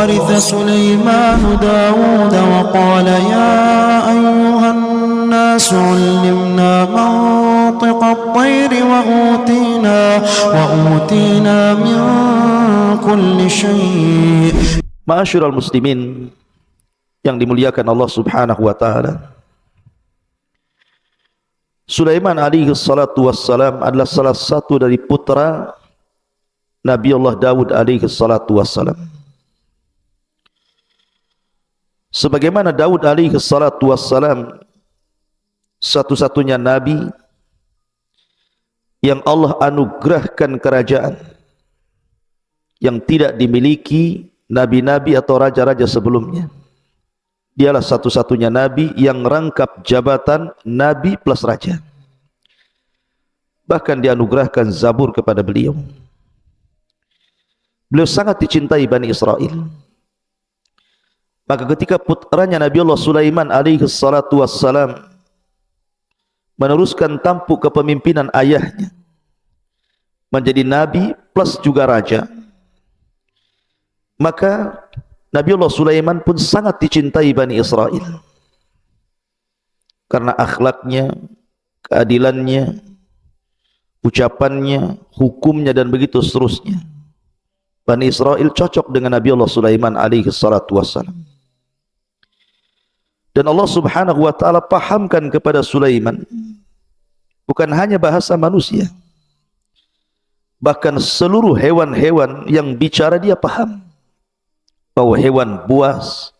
وورث سليمان داود وقال يا أيها الناس علمنا منطق الطير وأوتينا من كل شيء. Ma'asyiral muslimin yang dimuliakan Allah Subhanahu wa taala, Sulaiman alaihi salatu wassalam adalah salah satu dari putra Nabi Allah Daud alaihi salatu wassalam. Sebagaimana Daud alaihi salatu wassalam satu-satunya nabi yang Allah anugerahkan kerajaan yang tidak dimiliki nabi-nabi atau raja-raja sebelumnya. Dialah satu-satunya nabi yang rangkap jabatan nabi plus raja. Bahkan dianugerahkan Zabur kepada beliau. Beliau sangat dicintai Bani Israel. Maka ketika putranya Nabi Allah Sulaiman alaihi salatu wassalam meneruskan tampuk kepemimpinan ayahnya, menjadi nabi plus juga raja, maka Nabi Allah Sulaiman pun sangat dicintai Bani Israel karena akhlaknya, keadilannya, ucapannya, hukumnya dan begitu seterusnya. Bani Israel cocok dengan Nabi Allah Sulaiman alaihi salatu wassalam. Dan Allah Subhanahu wa taala pahamkan kepada Sulaiman bukan hanya bahasa manusia, bahkan seluruh hewan-hewan yang bicara dia paham. Mau hewan buas,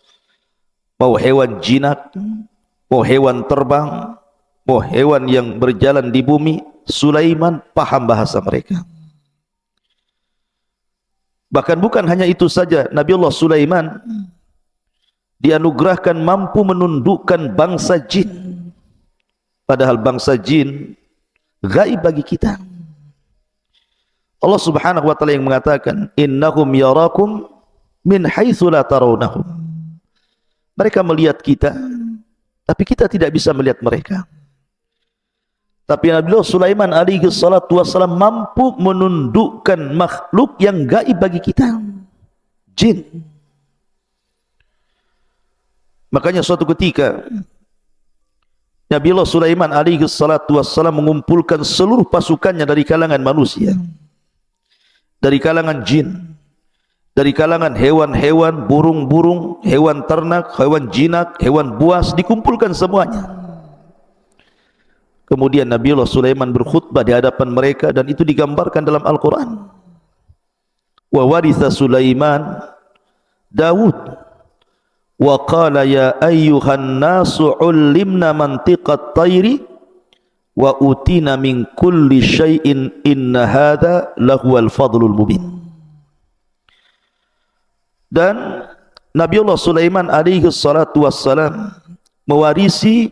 mau hewan jinak, mau hewan terbang, mau hewan yang berjalan di bumi, Sulaiman paham bahasa mereka. Bahkan bukan hanya itu saja, Nabi Allah Sulaiman dianugerahkan mampu menundukkan bangsa jin. Padahal bangsa jin gaib bagi kita. Allah Subhanahu wa taala yang mengatakan, innahum yarakum min haitsu la tarawnahum. Mereka melihat kita, tapi kita tidak bisa melihat mereka. Tapi Nabi Sulaiman alaihi salatu wassalam mampu menundukkan makhluk yang gaib bagi kita, jin. Makanya suatu ketika Nabi Allah Sulaiman alaihi salatu wassalam mengumpulkan seluruh pasukannya dari kalangan manusia, dari kalangan jin, dari kalangan hewan-hewan, burung-burung, hewan ternak, hewan jinak, hewan buas, dikumpulkan semuanya. Kemudian Nabi Allah Sulaiman berkhutbah di hadapan mereka dan itu digambarkan dalam Al-Quran. Wa waritha Sulaiman Daud wa qala ya ayyuhan nasu ullimna mantiqat tayri wa utina min kulli syai'in inna hadha lahuwal fadlul mubin. Dan Nabi Allah Sulaiman alaihi salatu wassalam mewarisi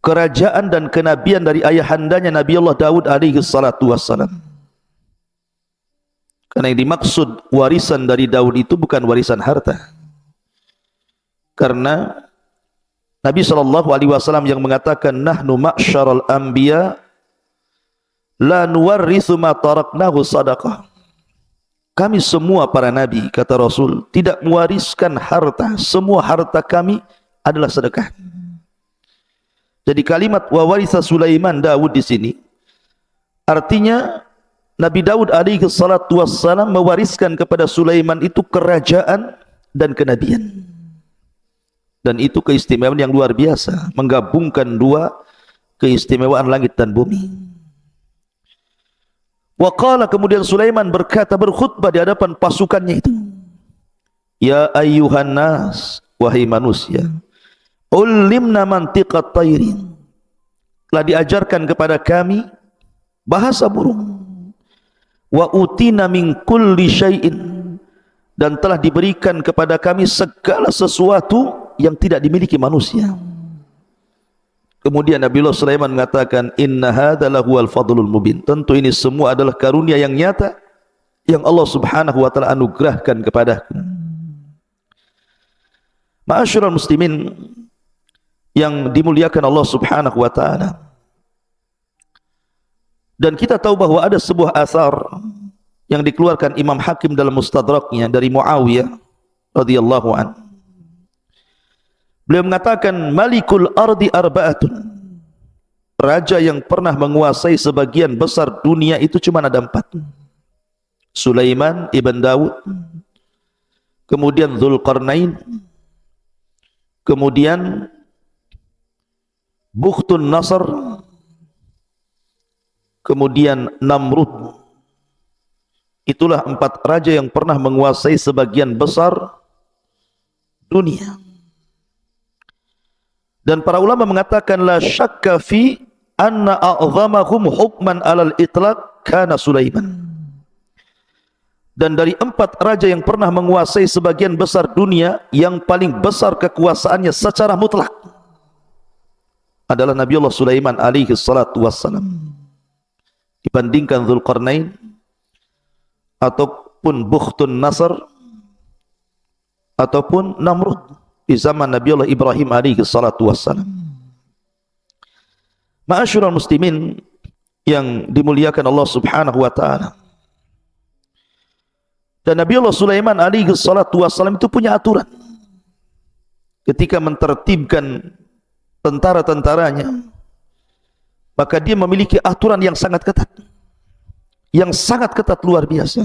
kerajaan dan kenabian dari ayahandanya Nabi Allah Daud alaihi salatu wassalam. Karena yang dimaksud warisan dari Daud itu bukan warisan harta. Karena Nabi SAW yang mengatakan nahnu ma'syaral anbiya la nuwarrithu ma taraknahu sadaqah. Kami semua para nabi, kata Rasul, tidak mewariskan harta. Semua harta kami adalah sedekah. Jadi kalimat wa waritha Sulaiman Daud di sini artinya Nabi Daud alaihi salatu wassalam mewariskan kepada Sulaiman itu kerajaan dan kenabian. Dan itu keistimewaan yang luar biasa, menggabungkan dua keistimewaan langit dan bumi. Wa qala, kemudian Sulaiman berkata, berkhutbah di hadapan pasukannya itu, ya ayyuhan nas, wahai manusia, ulimna mantiqat tayrin, telah diajarkan kepada kami bahasa burung, wa utina min kulli syai'in, dan telah diberikan kepada kami segala sesuatu yang tidak dimiliki manusia. Kemudian Nabi Allah Sulaiman mengatakan, inna hadza lahuwal fadlul mubin. Tentu ini semua adalah karunia yang nyata yang Allah Subhanahu wa taala anugerahkan kepadaku. Ma'asyiral muslimin yang dimuliakan Allah Subhanahu wa taala. Dan kita tahu bahwa ada sebuah asar yang dikeluarkan Imam Hakim dalam Mustadraknya dari Muawiyah radhiyallahu an. Beliau mengatakan Malikul ardi arba'atun. Raja yang pernah menguasai sebagian besar dunia itu cuma ada 4. Sulaiman ibn Daud, kemudian Dzulqarnain, kemudian Bukhtun Nasr, kemudian Namrud. Itulah 4 raja yang pernah menguasai sebagian besar dunia. Dan para ulama mengatakan la syakka fi anna a'zamahum hukman alal itlaq kana Sulaiman. Dan dari 4 raja yang pernah menguasai sebagian besar dunia, yang paling besar kekuasaannya secara mutlak adalah Nabiullah Sulaiman alaihi salatu wassalam, dibandingkan Dzulqarnain ataupun Bukhtun Nasr ataupun Namrud di zaman Nabiullah Ibrahim alaihi salatu wassalam. Ma'asyiral muslimin yang dimuliakan Allah subhanahu wa ta'ala, dan Nabiullah Sulaiman alaihi salatu wassalam itu punya aturan ketika mentertibkan tentara-tentaranya. Maka dia memiliki aturan yang sangat ketat, luar biasa.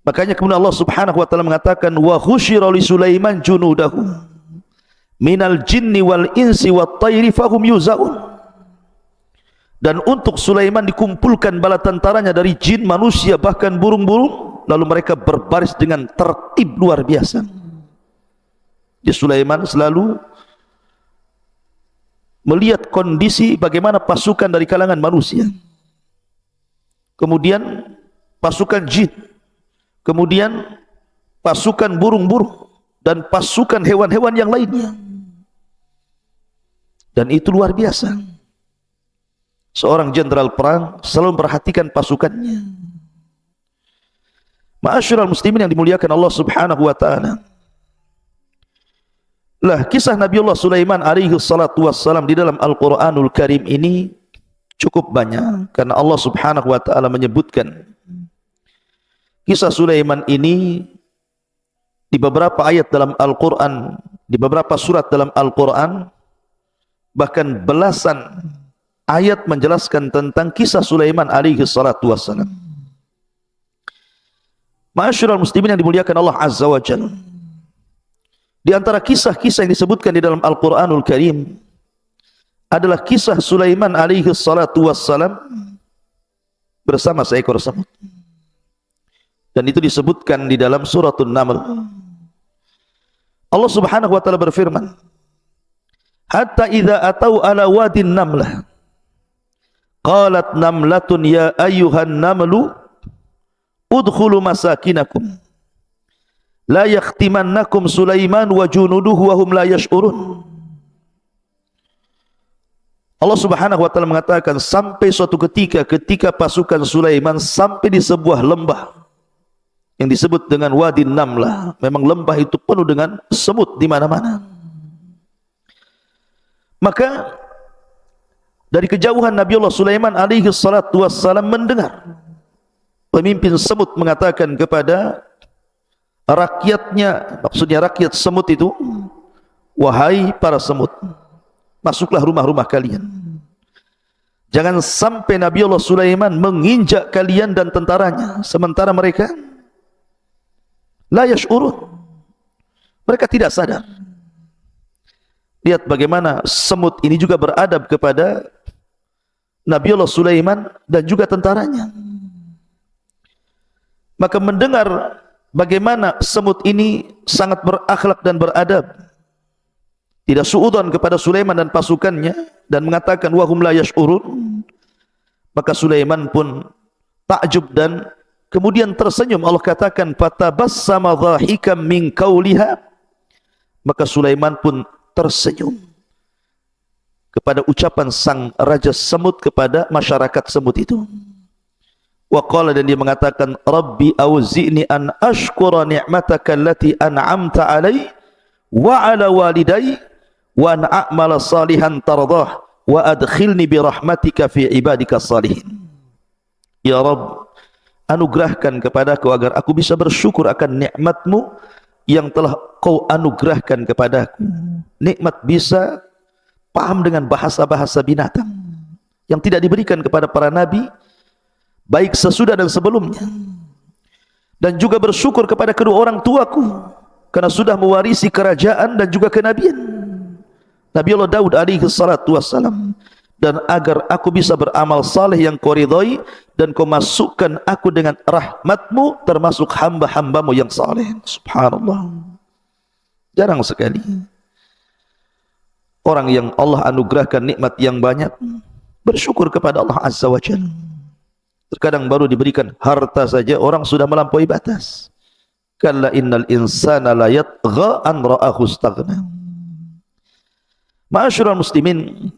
Makanya kemudian Allah subhanahu wa ta'ala mengatakan wa khusyira li Sulaiman junudahu minal jinni wal insi wat tayri fahum yuzaun. Dan untuk Sulaiman dikumpulkan bala tentaranya dari jin, manusia, bahkan burung-burung, lalu mereka berbaris dengan tertib luar biasa. Jadi Sulaiman selalu melihat kondisi bagaimana pasukan dari kalangan manusia, kemudian pasukan jin, kemudian pasukan burung-burung, dan pasukan hewan-hewan yang lainnya. Dan itu luar biasa. Seorang jenderal perang selalu memperhatikan pasukannya. Ma'asyiral muslimin yang dimuliakan Allah subhanahu wa ta'ala, lah kisah Nabiullah Sulaiman alaihi salatu wassalam di dalam Al-Quranul Karim ini cukup banyak, karena Allah subhanahu wa ta'ala menyebutkan kisah Sulaiman ini di beberapa ayat dalam Al-Quran, di beberapa surat dalam Al-Quran, bahkan belasan ayat menjelaskan tentang kisah Sulaiman alaihi salatu wassalam. Ma'asyiral muslimin yang dimuliakan Allah azza wa jalla, di antara kisah-kisah yang disebutkan di dalam Al-Quranul Karim adalah kisah Sulaiman alaihi salatu wassalam bersama seekor semut. Dan itu disebutkan di dalam suratul Naml. Allah subhanahu wa ta'ala berfirman, hatta idza atau ala wadin namlah qalat namlatun ya ayyuhan namlu udkhulu masakinakum la yakhtimannakum Sulaiman wa junuduhu wa hum la yash'urun. Allah subhanahu wa ta'ala mengatakan sampai suatu ketika pasukan Sulaiman sampai di sebuah lembah yang disebut dengan Wadi Namlah. Memang lembah itu penuh dengan semut di mana-mana. Maka dari kejauhan Nabiullah Sulaiman alaihi salatu wassalam mendengar pemimpin semut mengatakan kepada rakyatnya, maksudnya rakyat semut itu, wahai para semut, masuklah rumah-rumah kalian. Jangan sampai Nabiullah Sulaiman menginjak kalian dan tentaranya, sementara mereka la yash'urun, mereka tidak sadar. Lihat bagaimana semut ini juga beradab kepada Nabiullah Sulaiman dan juga tentaranya. Maka mendengar bagaimana semut ini sangat berakhlak dan beradab, tidak suudzon kepada Sulaiman dan pasukannya, dan mengatakan wahum la yash'urun, maka Sulaiman pun takjub dan kemudian tersenyum. Allah katakan fatabassama dhahikam min qauliha, maka Sulaiman pun tersenyum kepada ucapan sang raja semut kepada masyarakat semut itu. Wa qala, dan dia mengatakan rabbi auzi'ni an ashkura ni'mataka allati an'amta alai wa ala walidai wa an a'mala salihan tardah wa adkhilni bi rahmatika fi ibadika salihin. Ya Rabb, anugerahkan kepadaku agar aku bisa bersyukur akan nikmat-Mu yang telah Kau anugerahkan kepadaku. Nikmat bisa paham dengan bahasa-bahasa binatang yang tidak diberikan kepada para nabi baik sesudah dan sebelumnya, dan juga bersyukur kepada kedua orang tuaku karena sudah mewarisi kerajaan dan juga kenabian Nabi Allah Daud alaihi salatu wassalam, dan agar aku bisa beramal saleh yang Kau ridhai dan Kau masukkan aku dengan rahmat-Mu termasuk hamba-hamba-Mu yang saleh. Subhanallah, jarang sekali orang yang Allah anugerahkan nikmat yang banyak bersyukur kepada Allah Azza wa Jalla. Terkadang baru diberikan harta saja orang sudah melampaui batas. Kalla innal insana la yatgha an ra'ahu istaghna. Ma'asyiral muslimin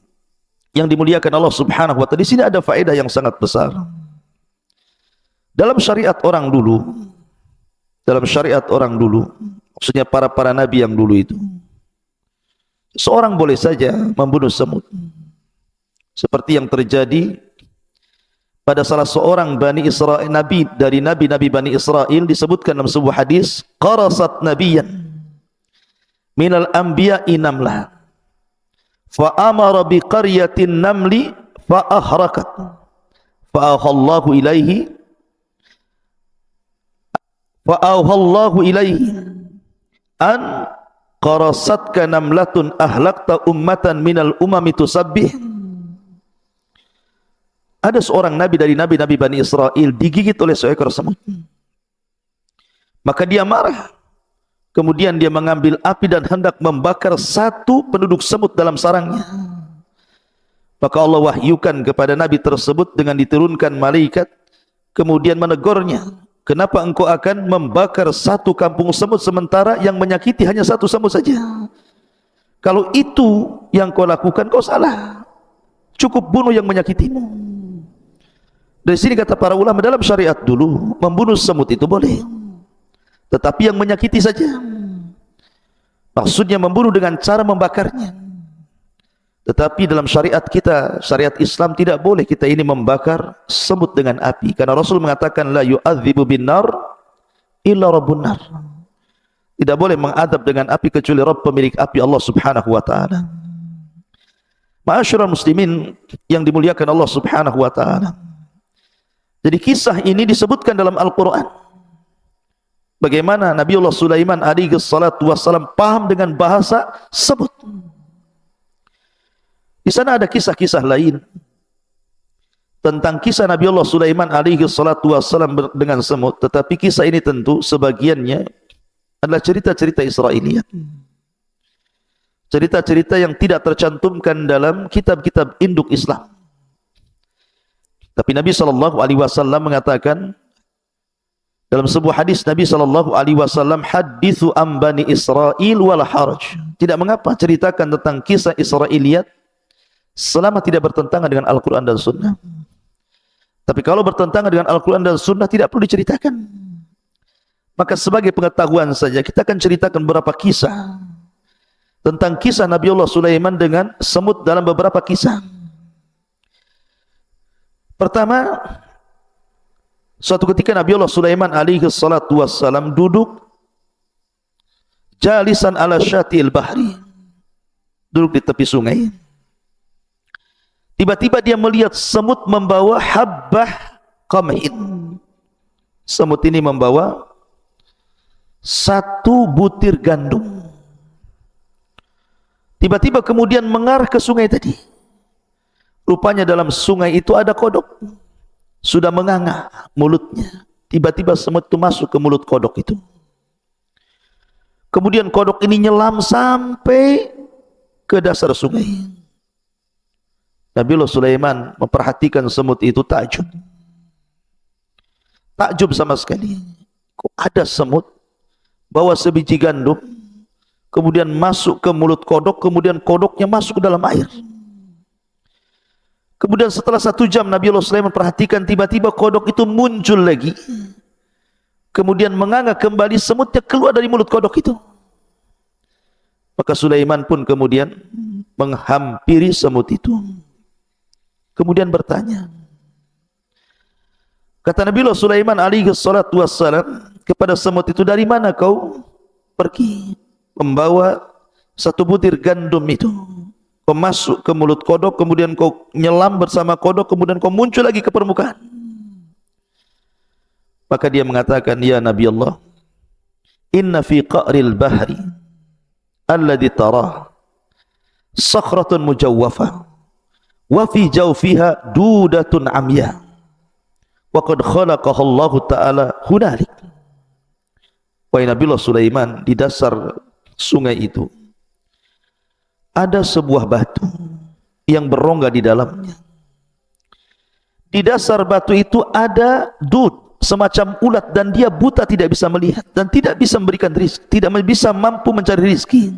yang dimuliakan Allah Subhanahu wa taala, di sini ada faedah yang sangat besar. Dalam syariat orang dulu, maksudnya para nabi yang dulu itu, seorang boleh saja membunuh semut. Seperti yang terjadi pada salah seorang Bani Israel, nabi dari nabi-nabi Bani Israel, disebutkan dalam sebuah hadis, qarasat nabiyan minal anbiya'i namlah fa amara bi qaryatin namli fa ahrakat fa auhallahu ilaihi an qarasatka namlatun ahlakta ummatan minal umami tusabbih. Ada seorang nabi dari nabi-nabi Bani Israel digigit oleh seekor semut. Maka dia marah. Kemudian dia mengambil api dan hendak membakar satu penduduk semut dalam sarangnya. Maka Allah wahyukan kepada nabi tersebut dengan diturunkan malaikat, kemudian menegurnya, kenapa engkau akan membakar satu kampung semut sementara yang menyakiti hanya satu semut saja? Kalau itu yang kau lakukan, kau salah. Cukup bunuh yang menyakitimu. Dari sini kata para ulama, dalam syariat dulu membunuh semut itu boleh, tetapi yang menyakiti saja. Maksudnya membunuh dengan cara membakarnya. Tetapi dalam syariat kita, syariat Islam, tidak boleh kita ini membakar semut dengan api, karena Rasul mengatakan la yu'adzibu binnar illa rabbun nar. Tidak boleh mengadab dengan api kecuali Rabb pemilik api, Allah Subhanahu wa taala. Ma'asyiral muslimin yang dimuliakan Allah Subhanahu wa taala. Jadi kisah ini disebutkan dalam Al-Quran. Bagaimana Nabi Allah Sulaiman alaihi salatu wassalam paham dengan bahasa semut. Di sana ada kisah-kisah lain tentang kisah Nabi Allah Sulaiman alaihi salatu wassalam dengan semut. Tetapi kisah ini tentu sebagiannya adalah cerita-cerita Israiliyat, cerita-cerita yang tidak tercantumkan dalam kitab-kitab induk Islam. Tapi Nabi SAW mengatakan dalam sebuah hadis, Nabi SAW, hadithu am bani Israel wala haraj. Tidak mengapa ceritakan tentang kisah Israiliyat selama tidak bertentangan dengan Al-Quran dan Sunnah. Tapi kalau bertentangan dengan Al-Quran dan Sunnah tidak perlu diceritakan. Maka sebagai pengetahuan saja kita akan ceritakan beberapa kisah tentang kisah Nabi Allah Sulaiman dengan semut dalam beberapa kisah. Pertama, suatu ketika Nabi Allah Sulaiman alaihi salatu wassalam duduk jalisan ala syatil bahri, duduk di tepi sungai. Tiba-tiba dia melihat semut membawa habbah qamhin. Semut ini membawa satu butir gandum. Tiba-tiba kemudian mengarah ke sungai tadi. Rupanya dalam sungai itu ada kodok, sudah menganga mulutnya. Tiba-tiba semut itu masuk ke mulut kodok itu. Kemudian kodok ini nyelam sampai ke dasar sungai. Nabi Allah Sulaiman memperhatikan semut itu, takjub sama sekali. Kok ada semut bawa sebiji gandum, kemudian masuk ke mulut kodok, kemudian kodoknya masuk ke dalam air. Kemudian setelah 1 jam Nabi Allah Sulaiman perhatikan, tiba-tiba kodok itu muncul lagi. Kemudian menganga kembali, semutnya keluar dari mulut kodok itu. Maka Sulaiman pun kemudian menghampiri semut itu. Kemudian bertanya, Kata Nabi Sulaiman alaihi salatu wassalam kepada semut itu, dari mana kau pergi? Membawa satu butir gandum itu. Kau masuk ke mulut kodok, kemudian kau nyelam bersama kodok, kemudian kau muncul lagi ke permukaan. Maka dia mengatakan, ya Nabi Allah, inna fi qa'ril bahri alladhi tarah sakhratun mujawwafah wa fi jawfiha dudatun amya wa qad khalaqaha Allah Ta'ala hunalik. Wahai Nabi Sulaiman, di dasar sungai itu ada sebuah batu yang berongga di dalamnya. Di dasar batu itu ada dud, semacam ulat, dan dia buta, tidak bisa melihat dan tidak bisa memberikan rizki, tidak bisa mampu mencari rizki.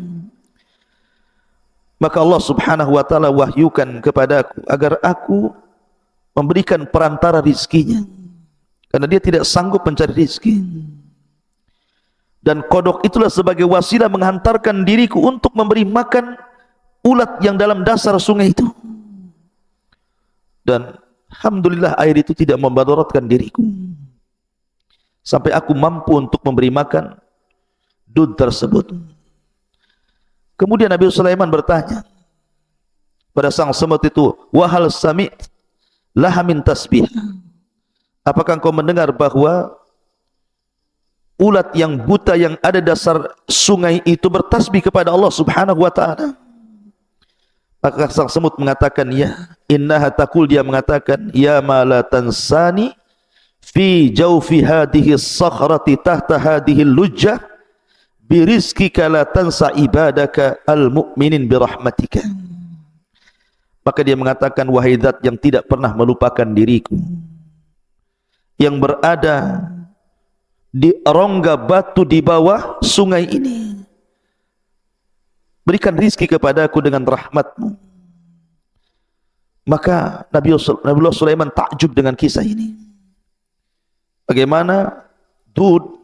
Maka Allah Subhanahu wa Ta'ala wahyukan kepadaku agar aku memberikan perantara rizkinya, karena dia tidak sanggup mencari rizki. Dan kodok itulah sebagai wasilah menghantarkan diriku untuk memberi makan ulat yang dalam dasar sungai itu. Dan alhamdulillah air itu tidak memadaratkan diriku, sampai aku mampu untuk memberi makan dud tersebut. Kemudian Nabi Sulaiman bertanya pada sang semut itu, wahal sami' laha min tasbih, apakah engkau mendengar bahwa ulat yang buta yang ada dasar sungai itu bertasbih kepada Allah Subhanahu wa Ta'ala? Maka sang semut mengatakan, ya. Innaha taqul, dia mengatakan, ya ma la tansani fi jawfi hadhihi as-sakhrati tahta hadhihi al-lujjah bi rizqika la tansa ibadaka al-mu'minin bi rahmatika. Maka dia mengatakan, wahai zat yang tidak pernah melupakan diriku, yang berada di rongga batu di bawah sungai ini, berikan rizki kepadaku dengan rahmatmu. Maka Nabi Sulaiman takjub dengan kisah ini. Bagaimana dud,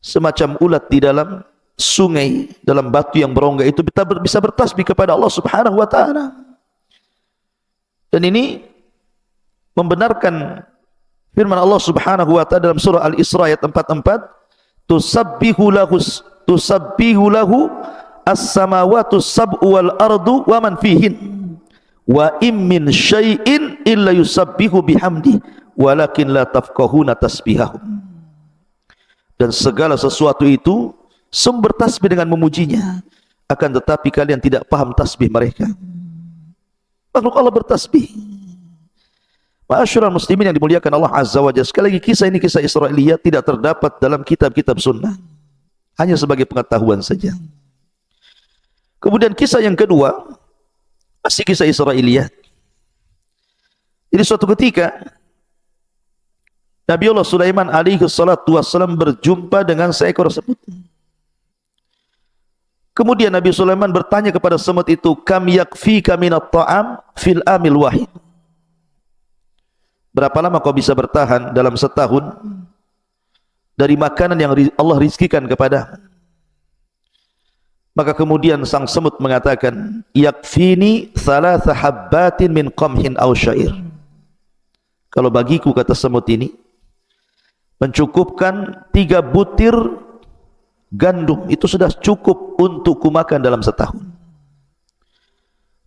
semacam ulat di dalam sungai, dalam batu yang berongga itu bisa bertasbih kepada Allah Subhanahu wa Ta'ala. Dan ini membenarkan firman Allah Subhanahu wa Ta'ala dalam surah Al-Isra ayat 44, tusabbihu lahu as-samawatu sab'u wal ardu wa man fihin wa im min syai'in illa yusabbihu bihamdi walakin la tafqahuna tasbihahum. Dan segala sesuatu itu sumber tasbih dengan memujinya, akan tetapi kalian tidak paham tasbih mereka. Makhluk Allah bertasbih. Ma'asyiral muslimin yang dimuliakan Allah Azza wa Jalla, sekali lagi kisah ini kisah Israiliyat, tidak terdapat dalam kitab-kitab sunnah, hanya sebagai pengetahuan saja. Kemudian kisah yang kedua masih kisah Israiliyat. Jadi suatu ketika Nabi Allah Sulaiman alaihi salatu wassalam berjumpa dengan seekor semut. Kemudian Nabi Sulaiman bertanya kepada semut itu, kam yakfika minat ta'am fil amil wahid, berapa lama kau bisa bertahan dalam setahun dari makanan yang Allah rizkikan kepada? Maka kemudian sang semut mengatakan, yakfini thalatha habbatin min qamhin aw syair, kalau bagiku, kata semut ini, mencukupkan 3 butir gandum, itu sudah cukup untuk kumakan dalam setahun.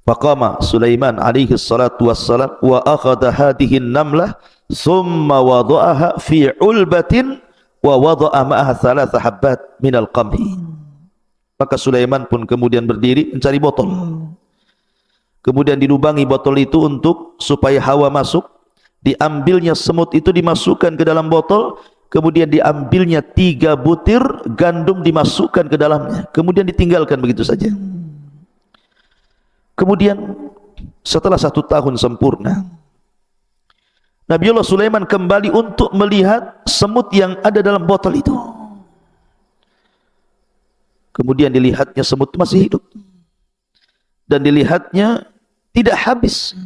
Faqama Sulaiman alaihi salatu wassalam wa akhadha hadhihi an-namlah thumma wada'aha fi ulbatin wa wada'a ma'aha thalatha habbat min al-qamhi. Maka Sulaiman pun kemudian berdiri mencari botol. Kemudian dilubangi botol itu untuk supaya hawa masuk. Diambilnya semut itu, dimasukkan ke dalam botol. Kemudian diambilnya 3 butir gandum, dimasukkan ke dalamnya. Kemudian ditinggalkan begitu saja. Kemudian setelah 1 tahun sempurna, Nabiullah Sulaiman kembali untuk melihat semut yang ada dalam botol itu. Kemudian dilihatnya semut masih hidup, dan dilihatnya tidak habis.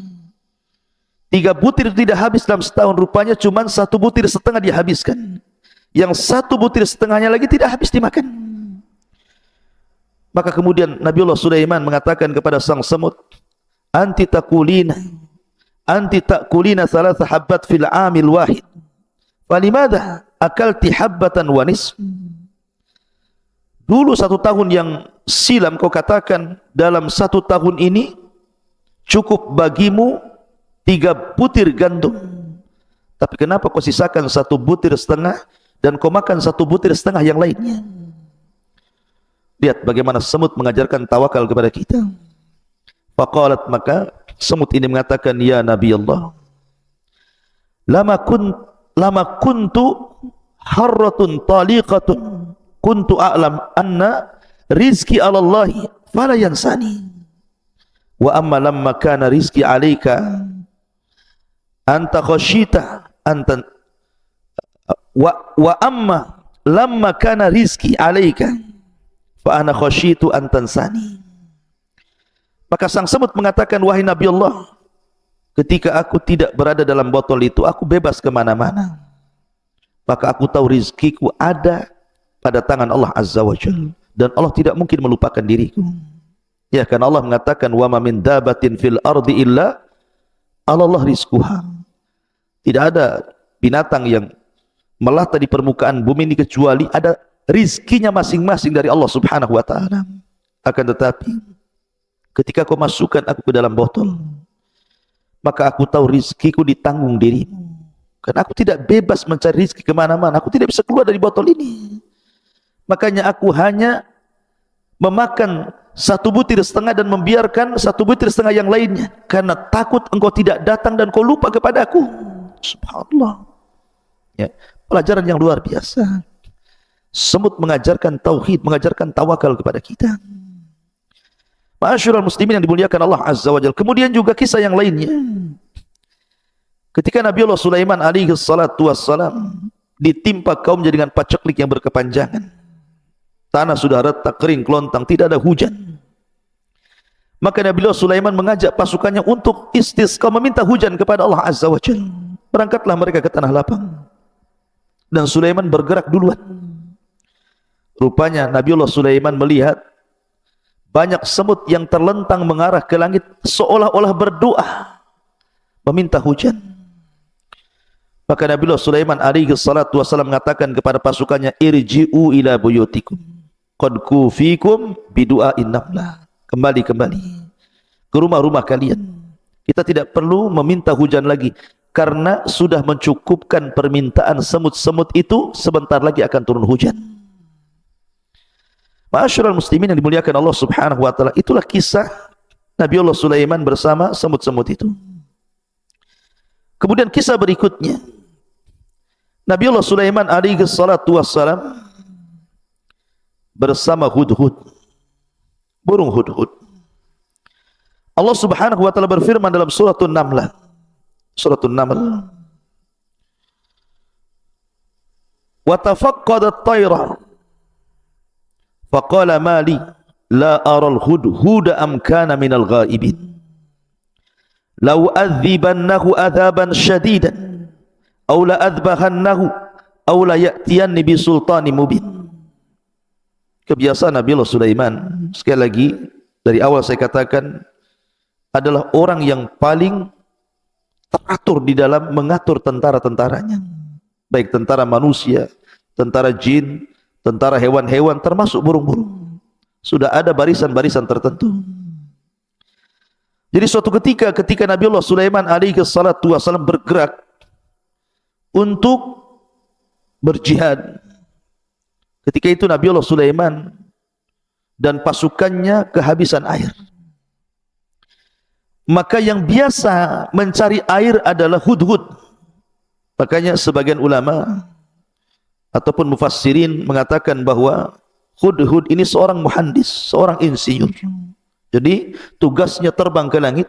3 butir tidak habis dalam setahun, rupanya cuma 1 butir setengah dihabiskan. Yang 1 butir setengahnya lagi tidak habis dimakan. Maka kemudian Nabiullah Sulaiman mengatakan kepada sang semut, anti takulina thalatha habbat fil amil wahid, Falimadha akalti habbatan wa nisf? Dulu 1 tahun yang silam kau katakan dalam 1 tahun ini cukup bagimu 3 butir gandum. Tapi kenapa kau sisakan 1 butir setengah dan kau makan 1 butir setengah yang lainnya? Lihat bagaimana semut mengajarkan tawakal kepada kita. Faqalat, maka semut ini mengatakan, ya Nabi Allah, lama kuntu harratun taliqatun kuntu a'lam anna rizki 'ala Allah fala yansani wa amma lamma kana rizki 'alaika anta khashita anta wa amma lamma kana rizki 'alaika fa ana khashitu an tansani. Maka sang semut mengatakan, wahai Nabi Allah, ketika aku tidak berada dalam botol itu, aku bebas kemana-mana. Maka aku tahu rizkiku ada pada tangan Allah Azza wa Jalla, dan Allah tidak mungkin melupakan diriku. Ya, karena Allah mengatakan, wa ma min dabatin fil ardi illa 'ala Allah rizquha. Tidak ada binatang yang melata di permukaan bumi ini kecuali ada rizkinya masing-masing dari Allah Subhanahu wa taala. Akan tetapi ketika kau masukkan aku ke dalam botol, maka aku tahu rizkiku ditanggung dirimu. Karena aku tidak bebas mencari rizki kemana-mana, aku tidak bisa keluar dari botol ini. Makanya aku hanya memakan 1 butir setengah dan membiarkan 1 butir setengah yang lainnya, karena takut engkau tidak datang dan kau lupa kepadaku. Subhanallah. Ya, pelajaran yang luar biasa. Semut mengajarkan tauhid, mengajarkan tawakal kepada kita. Ma'asyiral muslimin yang dimuliakan Allah Azza wa Jalla. Kemudian juga kisah yang lainnya. Ketika Nabi Allah Sulaiman alaihi salatu wassalam ditimpa kaumnya dengan paceklik yang berkepanjangan. Tanah sudah retak, kering, kelontang, tidak ada hujan. Maka Nabi Allah Sulaiman mengajak pasukannya untuk istisqa, meminta hujan kepada Allah Azza wa Jalla. Berangkatlah mereka ke tanah lapang. Dan Sulaiman bergerak duluan. Rupanya Nabi Allah Sulaiman melihat banyak semut yang terlentang mengarah ke langit, seolah-olah berdoa meminta hujan. Maka Nabi Allah Sulaiman alaihi salatu wasallam mengatakan kepada pasukannya, irji'u ila buyutikum qad kufikum bidu'ain namlah. Kembali ke rumah-rumah kalian. Kita tidak perlu meminta hujan lagi, karena sudah mencukupkan permintaan semut-semut itu, sebentar lagi akan turun hujan. Ma'asyiral muslimin yang dimuliakan Allah Subhanahu wa taala, itulah kisah Nabi Allah Sulaiman bersama semut-semut itu. Kemudian kisah berikutnya, Nabi Allah Sulaiman alaihi salatu wassalam bersama hudhud, burung hudhud. Allah Subhanahu wa taala berfirman dalam suratul Naml, wa tafaqqada at-tayra faqala ma li la ara al-hudhuda am kana min al-ghaibin law adhibannahu adhaban shadidan aw la adbahannahu aw la ya'tiyanni bi sultanin mubin. Kebiasaan Nabi Allah Sulaiman, sekali lagi dari awal saya katakan, adalah orang yang paling teratur di dalam mengatur tentara-tentaranya, baik tentara manusia, tentara jin, tentara hewan-hewan, termasuk burung-burung. Sudah ada barisan-barisan tertentu. Jadi suatu ketika Nabi Allah Sulaiman alaihi salatu wasallam bergerak untuk berjihad, ketika itu Nabi Allah Sulaiman dan pasukannya kehabisan air. Maka yang biasa mencari air adalah hudhud. Makanya sebagian ulama ataupun mufassirin mengatakan bahwa hudhud ini seorang muhandis, seorang insinyur. Jadi tugasnya terbang ke langit,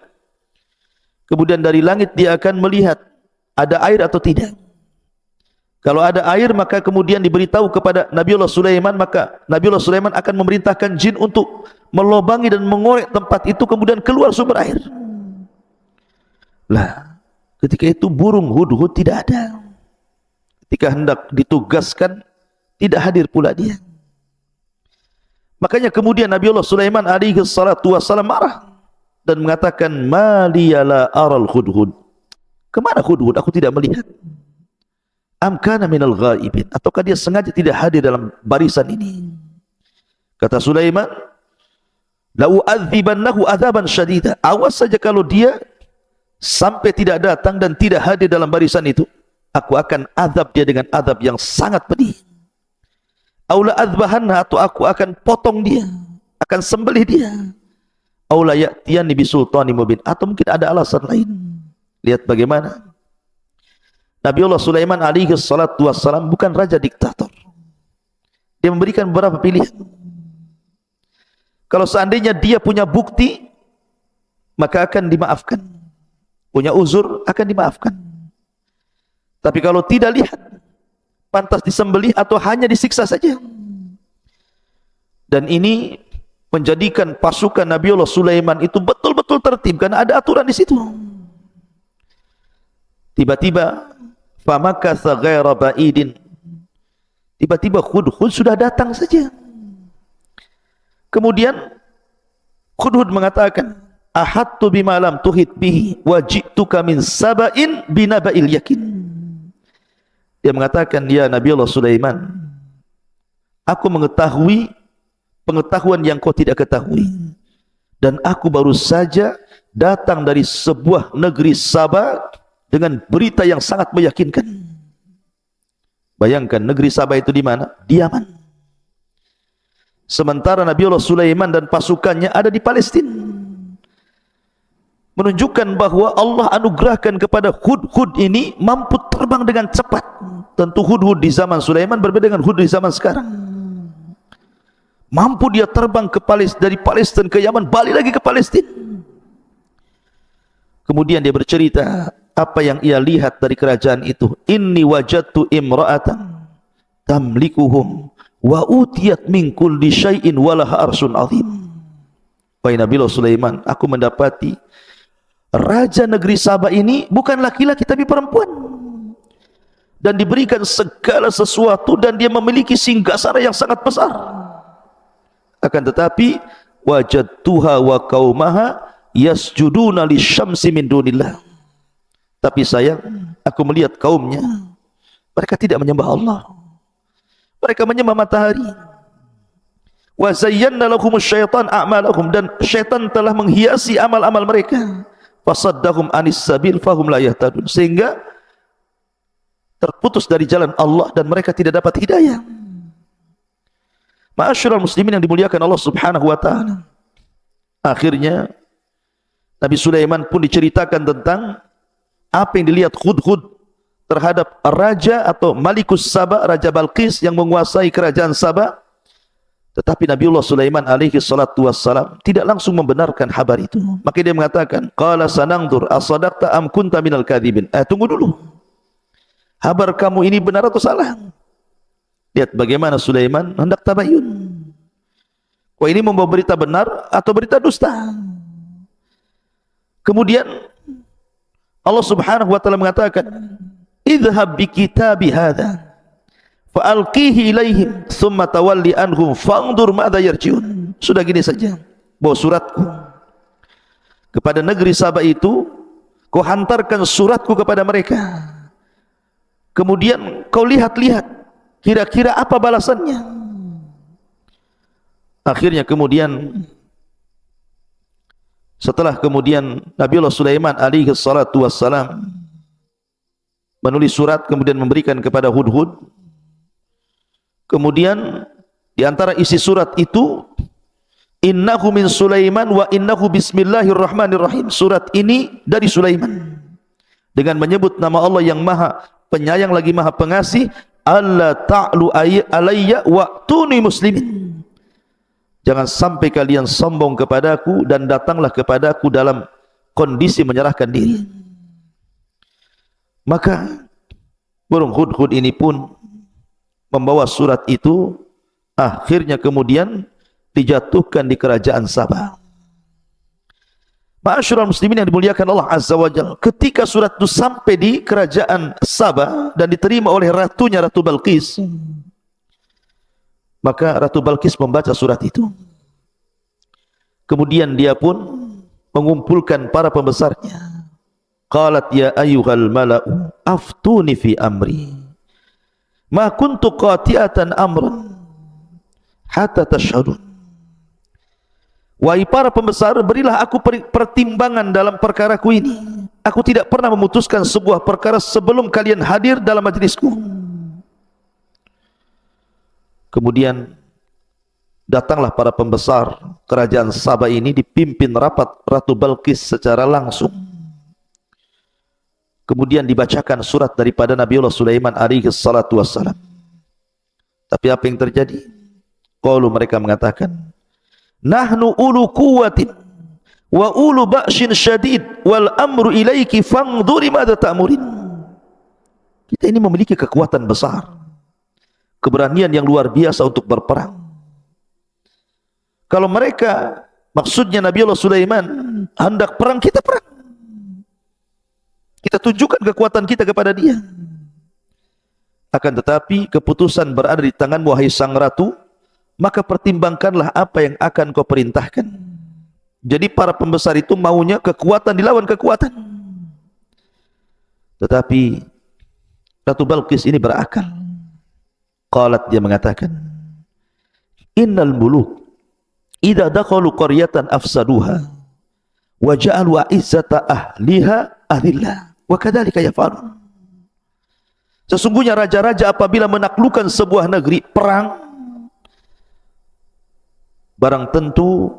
kemudian dari langit dia akan melihat ada air atau tidak. Kalau ada air, maka kemudian diberitahu kepada Nabi Allah Sulaiman, maka Nabi Allah Sulaiman akan memerintahkan jin untuk melobangi dan mengorek tempat itu, kemudian keluar sumber air. Lah, ketika itu burung hudhud tidak ada. Ketika hendak ditugaskan, tidak hadir pula dia. Makanya kemudian Nabi Allah Sulaiman alaihi salatu wassalam marah dan mengatakan, ma liyala aral hudhud. Kemana hudhud? Aku tidak melihat. am kana minal ghaibin, ataukah dia sengaja tidak hadir dalam barisan ini. Kata Sulaiman, la u'adzibannahu adzaban syadida, awas saja kalau dia sampai tidak datang dan tidak hadir dalam barisan itu, aku akan azab dia dengan azab yang sangat pedih. Aula adzbahanna, atau aku akan potong dia, akan sembelih dia. Aula ya'tiyani bisultanin mubin, atau mungkin ada alasan lain. Lihat bagaimana Nabiullah Sulaiman alaihi salatu wassalam bukan raja diktator. Dia memberikan beberapa pilihan. Kalau seandainya dia punya bukti, maka akan dimaafkan. Punya uzur, akan dimaafkan. Tapi kalau tidak, lihat, pantas disembelih atau hanya disiksa saja. Dan ini menjadikan pasukan Nabiullah Sulaiman itu betul-betul tertib, karena ada aturan di situ. Tiba-tiba famakatha ghaira ba'idin, tiba-tiba Hudhud sudah datang saja. Kemudian Hudhud mengatakan, ahattu bima lam tuhit bihi wa ji'tuka min saba'in binaba'il yakin. Dia mengatakan, ya Nabiullah Sulaiman, aku mengetahui pengetahuan yang kau tidak ketahui, dan aku baru saja datang dari sebuah negeri Sabah dengan berita yang sangat meyakinkan. Bayangkan, negeri Sabah itu di mana? Di Yaman. Sementara Nabiullah Sulaiman dan pasukannya ada di Palestina. Menunjukkan bahwa Allah anugerahkan kepada Hudhud ini mampu terbang dengan cepat. Tentu Hudhud di zaman Sulaiman berbeda dengan Hudhud di zaman sekarang. Mampu dia terbang ke dari Palestina ke Yaman, balik lagi ke Palestina. Kemudian dia bercerita apa yang ia lihat dari kerajaan itu. Inni wajadtu imra'atan tamlikuhum wa utiyat min kulli syai'in walaha arsun azim. Wahai Nabiullah Sulaiman, aku mendapati raja negeri Sabah ini bukan laki-laki tapi perempuan, dan diberikan segala sesuatu, dan dia memiliki singgasana yang sangat besar. Akan tetapi wajadtuha wa qaumaha yasjuduna lisyamsi min dunillah. Tapi sayang, aku melihat kaumnya, mereka tidak menyembah Allah, mereka menyembah matahari. Wa zayyana lahumus syaitan a'malahum, dan syaitan telah menghiasi amal-amal mereka. Fasaddahum anis sabil fahum la yahtadun, sehingga terputus dari jalan Allah dan mereka tidak dapat hidayah. Ma'asyiral muslimin yang dimuliakan Allah Subhanahu wa taala. Akhirnya Nabi Sulaiman pun diceritakan tentang apa yang dilihat Hudhud terhadap raja atau Malikus Sabah, Raja Balqis yang menguasai kerajaan Sabah. Tetapi Nabiullah Sulaiman alaihi salatu wassalam tidak langsung membenarkan kabar itu. Maka dia mengatakan, qala sanangdur asadaqta am kunta minal kadhibin. Tunggu dulu, kabar kamu ini benar atau salah? Lihat bagaimana Sulaiman hendak tabayun. Wah, ini membawa berita benar atau berita dusta? Kemudian Allah Subhanahu wa taala mengatakan, idhhab bi kitabi hadza fa'alqihi ilaihim thumma tawalli anhum fa'ndur madza yarji'un. Sudah gini saja, bawa suratku kepada negeri Sabah itu, kau hantarkan suratku kepada mereka, kemudian kau lihat-lihat kira-kira apa balasannya. Akhirnya kemudian setelah kemudian Nabiullah Sulaiman alaihi salatu wassalam menulis surat kemudian memberikan kepada Hudhud. Kemudian di antara isi surat itu, innahu min Sulaiman wa innahu bismillahirrahmanirrahim. Surat ini dari Sulaiman dengan menyebut nama Allah yang Maha Penyayang lagi Maha Pengasih. Alla ta'lu alayya wa'tuni muslimin. Jangan sampai kalian sombong kepadaku dan datanglah kepadaku dalam kondisi menyerahkan diri. Maka burung Hudhud ini pun membawa surat itu, akhirnya kemudian dijatuhkan di kerajaan Sabah. Ma'asyiral muslimin yang dimuliakan Allah Azza wa Jalla, ketika surat itu sampai di kerajaan Sabah dan diterima oleh ratunya, Ratu Balqis, maka Ratu Balqis membaca surat itu. Kemudian dia pun mengumpulkan para pembesarnya. Qalat ya ayyuhal mala'u aftuni fi amri. ma kuntu qati'atan amran hatta tashhadun. Wahai para pembesar, berilah aku pertimbangan dalam perkaraku ini. Aku tidak pernah memutuskan sebuah perkara sebelum kalian hadir dalam majlisku. Kemudian datanglah para pembesar kerajaan Sabah ini, dipimpin rapat Ratu Balqis secara langsung. Kemudian dibacakan surat daripada Nabiullah Sulaiman alaihi salatu wassalam. Tapi apa yang terjadi? Qalu, mereka mengatakan, nahnu ulu quwwatin wa ulu ba'shin syadid wal amru ilaiki fangduri madza ta'murin. Kita ini memiliki kekuatan besar, keberanian yang luar biasa untuk berperang. Kalau mereka, maksudnya Nabiullah Sulaiman, hendak perang, kita perang. Kita tunjukkan kekuatan kita kepada dia. Akan tetapi keputusan berada di tanganmu, wahai sang ratu, maka pertimbangkanlah apa yang akan kau perintahkan. Jadi para pembesar itu maunya kekuatan dilawan kekuatan. Tetapi Ratu Balqis ini berakal. Qalat, dia mengatakan, innal muluk idza dakhalu qaryatan afsaduha wa ja'alu izzata ahliha adillah wa kadzalika yaf'alun. Sesungguhnya raja-raja apabila menaklukkan sebuah negeri, perang, barang tentu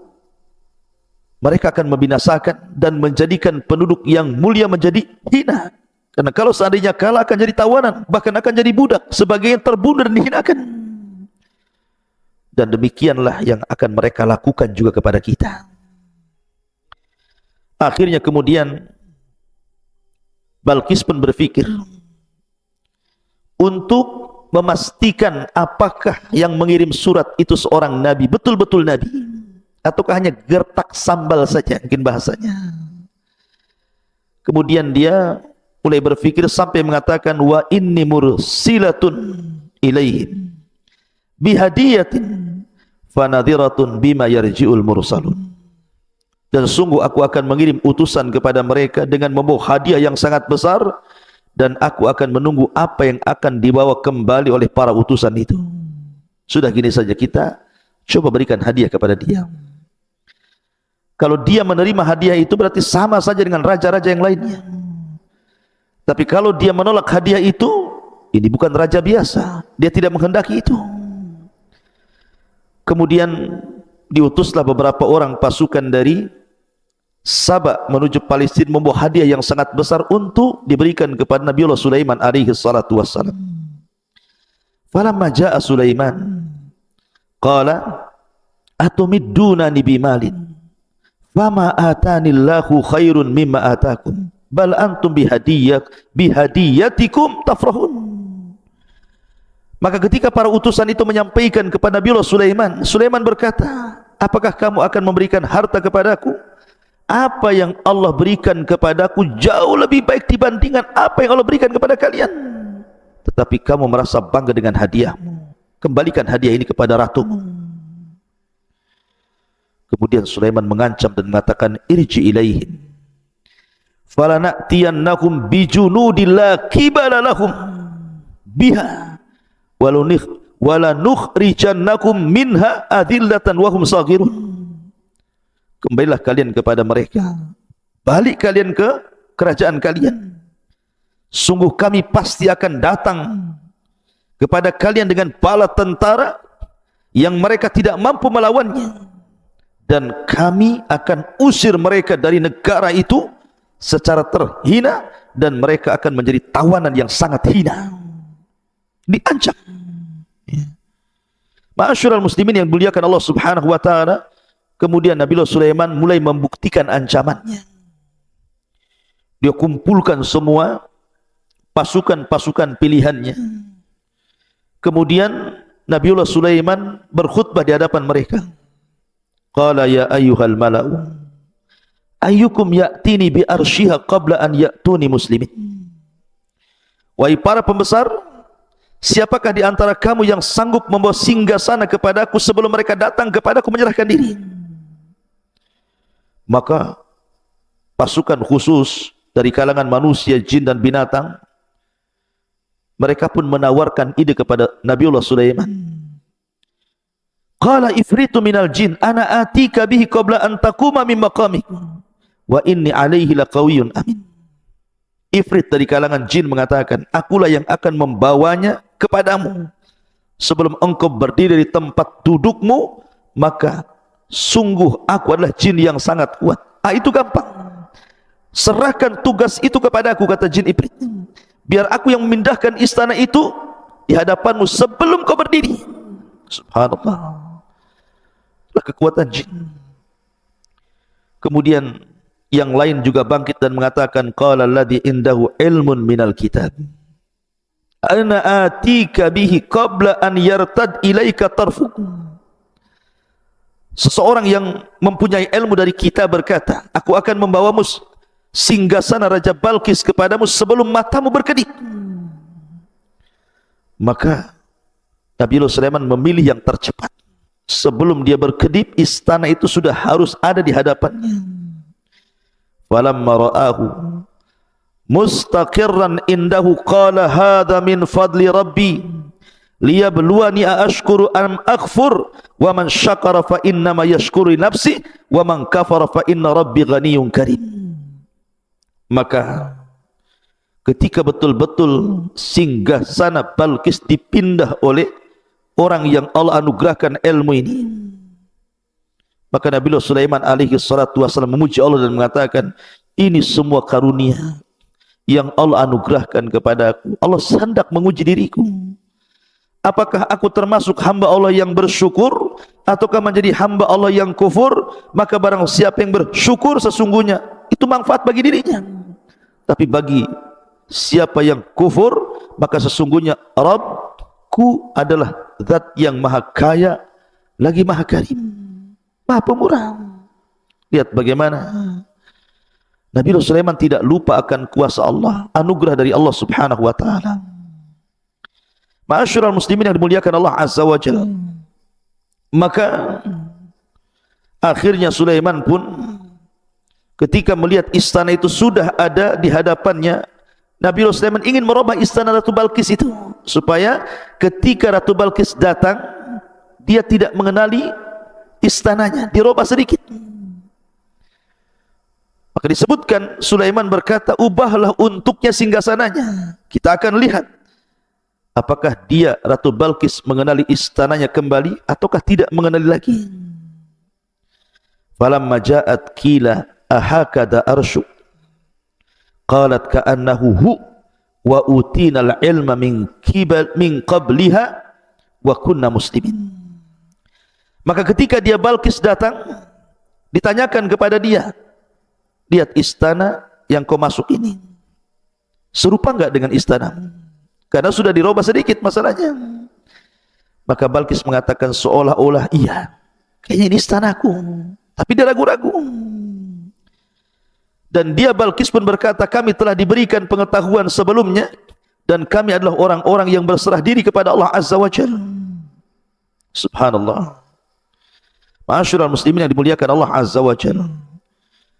mereka akan membinasakan dan menjadikan penduduk yang mulia menjadi hina. Karena kalau seandainya kalah akan jadi tawanan, bahkan akan jadi budak, sebagai yang terbunuh dan dihinakan. Dan demikianlah yang akan mereka lakukan juga kepada kita. Akhirnya kemudian Balqis pun berpikir untuk memastikan apakah yang mengirim surat itu seorang nabi, betul-betul nabi, ataukah hanya gertak sambal saja, mungkin bahasanya. Kemudian dia mulai berpikir sampai mengatakan, wa inni mursilatun ilaihim bihadiyatin fanadhiratun bima yarji'ul mursalun. Dan sungguh aku akan mengirim utusan kepada mereka dengan membawa hadiah yang sangat besar, dan aku akan menunggu apa yang akan dibawa kembali oleh para utusan itu. Sudah gini saja, kita coba berikan hadiah kepada dia. Kalau dia menerima hadiah itu berarti sama saja dengan raja-raja yang lainnya. Tapi kalau dia menolak hadiah itu, ini bukan raja biasa, dia tidak menghendaki itu. Kemudian diutuslah beberapa orang pasukan dari Sabah menuju Palestina membawa hadiah yang sangat besar untuk diberikan kepada Nabiullah Sulaiman alaihi salatu wassalam. Falamma jaa Sulaiman qala atumiddunani bimalin fama atanillahu khairun mimma atakum bal antum bihadiyatikum tafrahun. Maka ketika para utusan itu menyampaikan kepada Nabiullah Sulaiman, Sulaiman berkata, apakah kamu akan memberikan harta kepadaku? Apa yang Allah berikan kepadaku jauh lebih baik dibandingkan apa yang Allah berikan kepada kalian. Tetapi kamu merasa bangga dengan hadiahmu. Kembalikan hadiah ini kepada ratumu. Kemudian Sulaiman mengancam dan mengatakan, irji ilaihim falana'tiyannahum bijunudin la qibala lahum biha walanukhrijannakum minha adillatan wa hum saghirun. Kembalilah kalian kepada mereka, balik kalian ke kerajaan kalian. Sungguh kami pasti akan datang kepada kalian dengan bala tentara yang mereka tidak mampu melawannya, dan kami akan usir mereka dari negara itu secara terhina, dan mereka akan menjadi tawanan yang sangat hina. Diancam. Ma'asyiral muslimin yang dimuliakan Allah Subhanahu wa taala. Kemudian Nabiullah Sulaiman mulai membuktikan ancamannya. Dia kumpulkan semua pasukan-pasukan pilihannya. Kemudian Nabiullah Sulaiman berkhutbah di hadapan mereka. Qala ya ayyuhal mala'u ayyukum ya'tini bi arsyiha qabla an ya'tuni muslimin. Wahai para pembesar, siapakah di antara kamu yang sanggup membawa singgasana kepadaku sebelum mereka datang kepadaku menyerahkan diri? Maka pasukan khusus dari kalangan manusia, jin dan binatang mereka pun menawarkan ide kepada Nabiullah Sulaiman. Qala ifritu minal jin ana atika bihi qabla an taquma min maqamik wa inni alaihi laqawiyyun amin. Ifrit dari kalangan jin mengatakan, akulah yang akan membawanya kepadamu sebelum engkau berdiri di tempat dudukmu, maka sungguh aku adalah jin yang sangat kuat. Itu gampang. Serahkan tugas itu kepadaku, kata jin Ifrit. Biar aku yang memindahkan istana itu di hadapanmu sebelum kau berdiri. Subhanallah. Kekuatan jin. Kemudian yang lain juga bangkit dan mengatakan, qala alladhi indahu ilmun minal kitab ana atika bihi qabla an yartad ilaika tarfuk. Seseorang yang mempunyai ilmu dari kitab berkata, aku akan membawamu singgasana Raja Balkis kepadamu sebelum matamu berkedip. Maka Nabiullah Sulaiman memilih yang tercepat. Sebelum dia berkedip, istana itu sudah harus ada di hadapannya. Falamma ra'ahu mustaqirran indahu qala hadha min fadli rabbi liyabluwani aashkuru am akfur wa man syakara fa innama yashkuru nafsi wa man kafara fa inna rabbi ghaniyyun karim. Maka ketika betul-betul singgasana Balkis dipindah oleh orang yang Allah anugerahkan ilmu ini, maka Nabiullah Sulaiman alaihi salatu wasallam memuji Allah dan mengatakan, ini semua karunia yang Allah anugerahkan kepadaku. Allah hendak menguji diriku. Apakah aku termasuk hamba Allah yang bersyukur ataukah menjadi hamba Allah yang kufur? Maka barang siapa yang bersyukur sesungguhnya itu manfaat bagi dirinya. Tapi bagi siapa yang kufur, maka sesungguhnya Rabbku adalah Zat yang maha kaya lagi maha karim, maha pemurah. Lihat bagaimana Nabiullah Sulaiman tidak lupa akan kuasa Allah, anugerah dari Allah subhanahu wa ta'ala. Ma'asyiral muslimin yang dimuliakan Allah azza wa jalla. Maka akhirnya Sulaiman pun ketika melihat istana itu sudah ada di hadapannya, Nabiullah Sulaiman ingin merubah istana Ratu Balkis itu supaya ketika Ratu Balkis datang dia tidak mengenali istananya, dirubah sedikit. Maka disebutkan Sulaiman berkata, ubahlah untuknya singgasananya. Kita akan lihat apakah dia Ratu Balkis mengenali istananya kembali ataukah tidak mengenali lagi. Falamma ja'at qila ahakada arsyuk qalat ka'annahu hu wa utinal ilma min qabliha wa kunna muslimin. Maka ketika dia Balkis datang, ditanyakan kepada dia, lihat istana yang kau masuk ini serupa enggak dengan istana? Karena sudah dirubah sedikit masalahnya. Maka Balkis mengatakan seolah-olah iya, kayaknya ini istanaku, tapi dia ragu-ragu. Dan dia Balkis pun berkata, kami telah diberikan pengetahuan sebelumnya dan kami adalah orang-orang yang berserah diri kepada Allah azza wa jalla. Subhanallah. Ma'asyiral muslimin yang dimuliakan Allah azza wa jalla.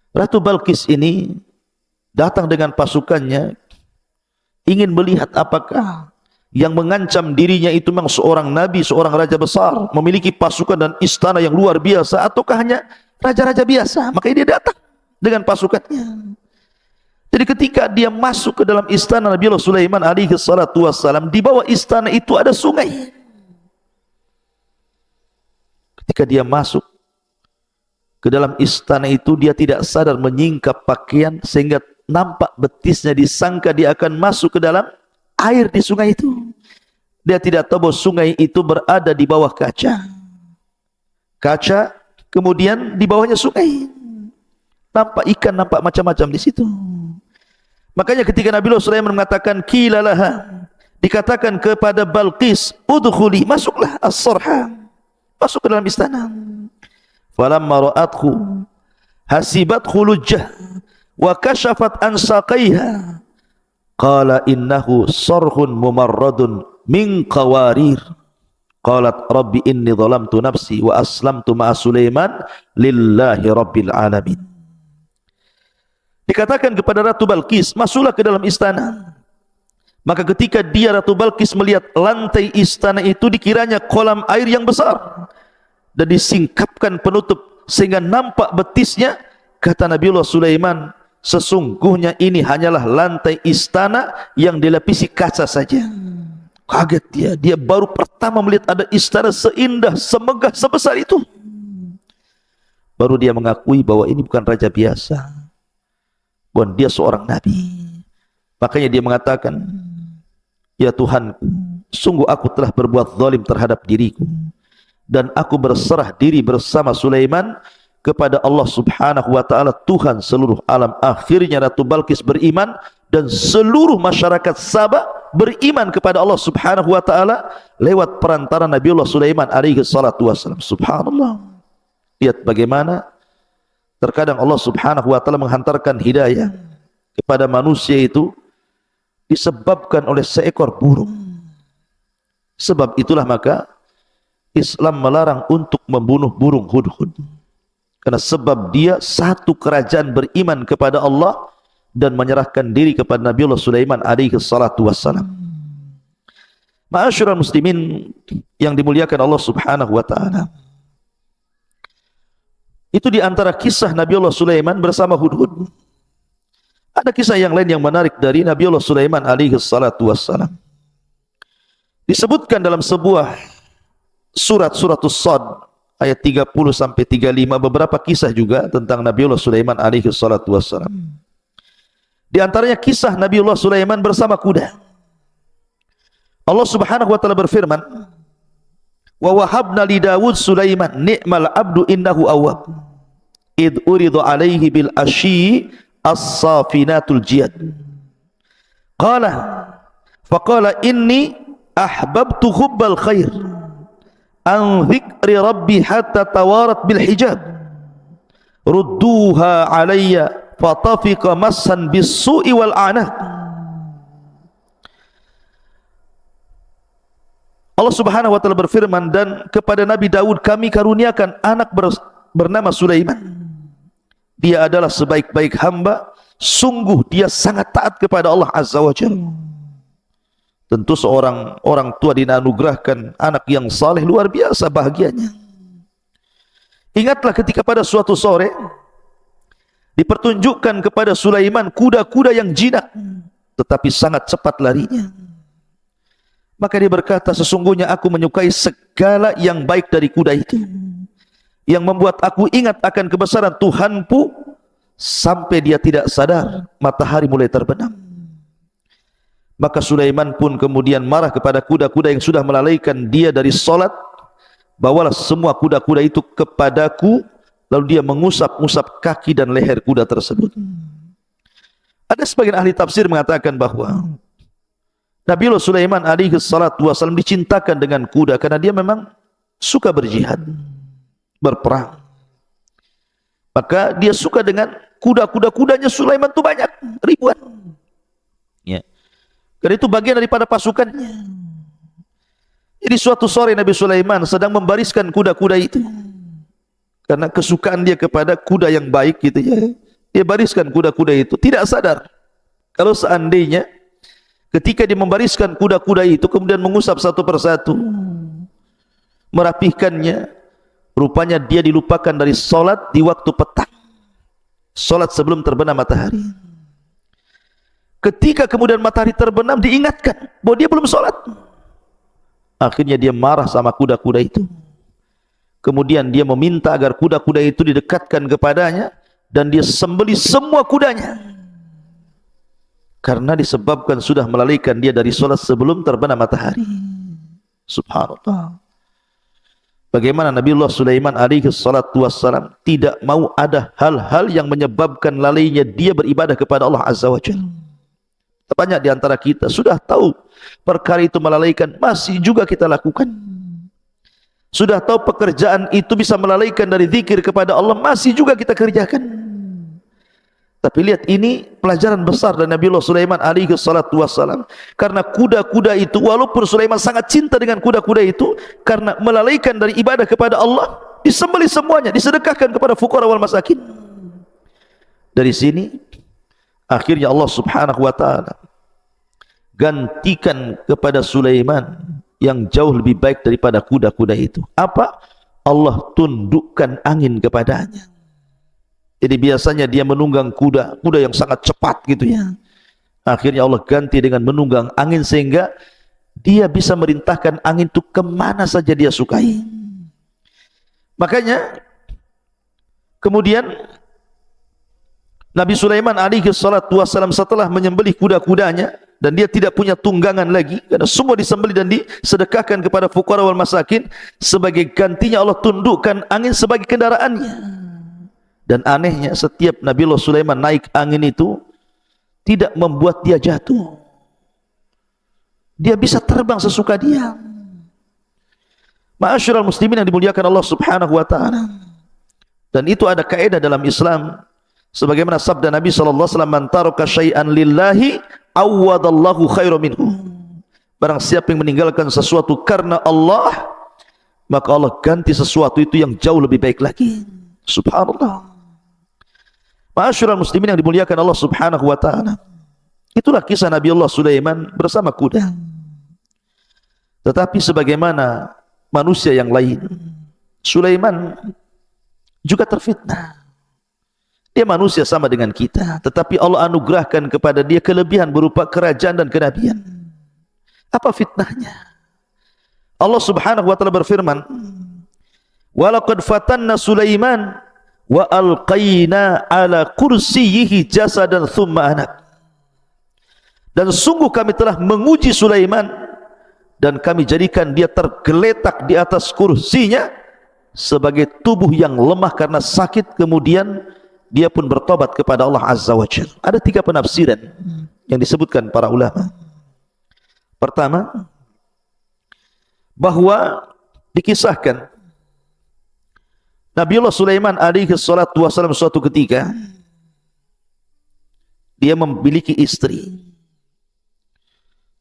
Ratu Balkis ini datang dengan pasukannya, ingin melihat apakah yang mengancam dirinya itu memang seorang nabi, seorang raja besar, memiliki pasukan dan istana yang luar biasa, ataukah hanya raja-raja biasa. Maka dia datang dengan pasukannya. Jadi ketika dia masuk ke dalam istana Nabiullah Sulaiman alaihi salatu wassalam, di bawah istana itu ada sungai. Ketika dia masuk ke dalam istana itu, dia tidak sadar menyingkap pakaian sehingga nampak betisnya, disangka dia akan masuk ke dalam air di sungai itu. Dia tidak tahu bahwa sungai itu berada di bawah kaca. Kaca, kemudian di bawahnya sungai. Nampak ikan, nampak macam-macam di situ. Makanya ketika Nabiullah Sulaiman mengatakan kilalaha, dikatakan kepada Balqis, udkhuli, masuklah as-sarha, masuk ke dalam istana. Falamma ra'athu hasibathu lujjah wa kashafat an saqaiha qala innahu sarhun mumarradun min qawarir. Qalat rabbi inni zalamtu nafsi wa aslamtu ma'a Sulaiman lillahi rabbil alamin. Dikatakan kepada Ratu Balqis, masuklah ke dalam istana. Maka ketika dia Ratu Balqis melihat lantai istana itu dikiranya kolam air yang besar dan disingkapkan penutup sehingga nampak betisnya, kata Nabiullah Sulaiman, sesungguhnya ini hanyalah lantai istana yang dilapisi kaca saja. Kaget dia baru pertama melihat ada istana seindah, semegah, sebesar itu. Baru dia mengakui bahwa ini bukan raja biasa, bahwa dia seorang nabi. Makanya dia mengatakan, ya Tuhanku, sungguh aku telah berbuat zalim terhadap diriku, dan aku berserah diri bersama Sulaiman kepada Allah Subhanahu wa ta'ala, Tuhan seluruh alam. Akhirnya Ratu Balqis beriman dan seluruh masyarakat Sabah beriman kepada Allah Subhanahu wa ta'ala lewat perantara Nabiullah Sulaiman alaihi salatu wassalam. Subhanallah. Lihat bagaimana terkadang Allah Subhanahu wa ta'ala menghantarkan hidayah kepada manusia itu disebabkan oleh seekor burung. Sebab itulah maka Islam melarang untuk membunuh burung hudhud, karena sebab dia satu kerajaan beriman kepada Allah dan menyerahkan diri kepada Nabiullah Sulaiman alaihi salatu wassalam. Ma'asyiral muslimin yang dimuliakan Allah Subhanahu wa ta'ala, itu di antara kisah Nabiullah Sulaiman bersama hudhud. Ada kisah yang lain yang menarik dari Nabiullah Sulaiman alaihi salatu wassalam. Disebutkan dalam sebuah surat As-Sad ayat 30 sampai 35 beberapa kisah juga tentang Nabiullah Sulaiman alaihi salatu wassalam. Di antaranya kisah Nabiullah Sulaiman bersama kuda. Allah Subhanahu wa taala berfirman, wa wahabna li Daud Sulaiman ni'mal abdu innahu awwab id uridu alaihi bil asyi as-safinatul jiyad qala faqala inni ahbabtu hubbal khair an dhikri rabbi hatta tawarat bil hijab rudduha alayya fatafiqa massan bis su'i wal anah. Allah Subhanahu wa taala berfirman, dan kepada Nabi Daud kami karuniakan anak bernama Sulaiman. Dia adalah sebaik-baik hamba, sungguh dia sangat taat kepada Allah Azza wa Jalla. Tentu seorang orang tua dianugerahkan anak yang saleh, luar biasa bahagianya. Ingatlah ketika pada suatu sore dipertunjukkan kepada Sulaiman kuda-kuda yang jinak tetapi sangat cepat larinya. Maka dia berkata, sesungguhnya aku menyukai segala yang baik dari kuda itu, yang membuat aku ingat akan kebesaran Tuhanku sampai dia tidak sadar matahari mulai terbenam. Maka Sulaiman pun kemudian marah kepada kuda-kuda yang sudah melalaikan dia dari solat. Bawalah semua kuda-kuda itu kepadaku. Lalu dia mengusap-usap kaki dan leher kuda tersebut. Ada sebagian ahli tafsir mengatakan bahwa Nabiullah Sulaiman alaihi salatu wasallam dicintakan dengan kuda karena dia memang suka berjihad, berperang. Maka dia suka dengan kuda-kudanya Sulaiman itu banyak, ribuan. Ya. Karena itu bagian daripada pasukannya. Jadi suatu sore Nabi Sulaiman sedang membariskan kuda-kuda itu. Karena kesukaan dia kepada kuda yang baik gitu ya. Dia bariskan kuda-kuda itu, tidak sadar kalau seandainya ketika dia membariskan kuda-kuda itu kemudian mengusap satu persatu, merapihkannya, rupanya dia dilupakan dari solat di waktu petang, solat sebelum terbenam matahari. Ketika kemudian matahari terbenam diingatkan bahwa dia belum solat. Akhirnya dia marah sama kuda-kuda itu. Kemudian dia meminta agar kuda-kuda itu didekatkan kepadanya dan dia sembelih semua kudanya. Karena disebabkan sudah melalaikan dia dari solat sebelum terbenam matahari. Subhanallah. Bagaimana Nabiullah Sulaiman alaihi salatu wassalam tidak mau ada hal-hal yang menyebabkan lalainya dia beribadah kepada Allah Azza wa Jalla. Banyak di antara kita sudah tahu perkara itu melalaikan, masih juga kita lakukan. Sudah tahu pekerjaan itu bisa melalaikan dari zikir kepada Allah, masih juga kita kerjakan. Tapi lihat, ini pelajaran besar dari Nabiullah Sulaiman alaihi salatu wassalam. Karena kuda-kuda itu, walaupun Sulaiman sangat cinta dengan kuda-kuda itu, karena melalaikan dari ibadah kepada Allah, disembelih semuanya, disedekahkan kepada fuqara wal masakin. Dari sini akhirnya Allah Subhanahu wa ta'ala gantikan kepada Sulaiman yang jauh lebih baik daripada kuda-kuda itu. Apa? Allah tundukkan angin kepadanya. Jadi biasanya dia menunggang kuda yang sangat cepat gitu ya. Akhirnya Allah ganti dengan menunggang angin sehingga dia bisa merintahkan angin itu kemana saja dia sukai. Makanya kemudian Nabi Sulaiman alaihi salatu wassalam setelah menyembelih kuda-kudanya, dan dia tidak punya tunggangan lagi karena semua disembelih dan disedekahkan kepada fuqara wal masakin, sebagai gantinya Allah tundukkan angin sebagai kendaraannya. Dan anehnya setiap Nabi Allah Sulaiman naik angin itu tidak membuat dia jatuh. Dia bisa terbang sesuka dia. Ma'asyiral muslimin yang dimuliakan Allah Subhanahu wa taala. Dan itu ada kaidah dalam Islam. Sebagaimana sabda Nabi sallallahu alaihi wasallam, "Man taraka syai'an lillahi awwadallahu khairan minhu." Barang siapa yang meninggalkan sesuatu karena Allah, maka Allah ganti sesuatu itu yang jauh lebih baik lagi. Subhanallah. Ma'asyiral muslimin yang dimuliakan Allah Subhanahu wa taala. Itulah kisah Nabi Allah Sulaiman bersama kuda. Tetapi sebagaimana manusia yang lain, Sulaiman juga terfitnah. Dia manusia sama dengan kita, tetapi Allah anugerahkan kepada dia kelebihan berupa kerajaan dan kenabian. Apa fitnahnya? Allah Subhanahu wa taala berfirman, "Wa laqad fatanna Sulaiman wa alqaina ala kursiyyihi jasadan thumma anak." Dan sungguh kami telah menguji Sulaiman dan kami jadikan dia tergeletak di atas kursinya sebagai tubuh yang lemah karena sakit, kemudian dia pun bertobat kepada Allah Azza wa Jalla. Ada 3 penafsiran yang disebutkan para ulama. Pertama, bahwa dikisahkan Nabiullah Sulaiman alaihi salatu wasallam suatu ketika dia memiliki istri,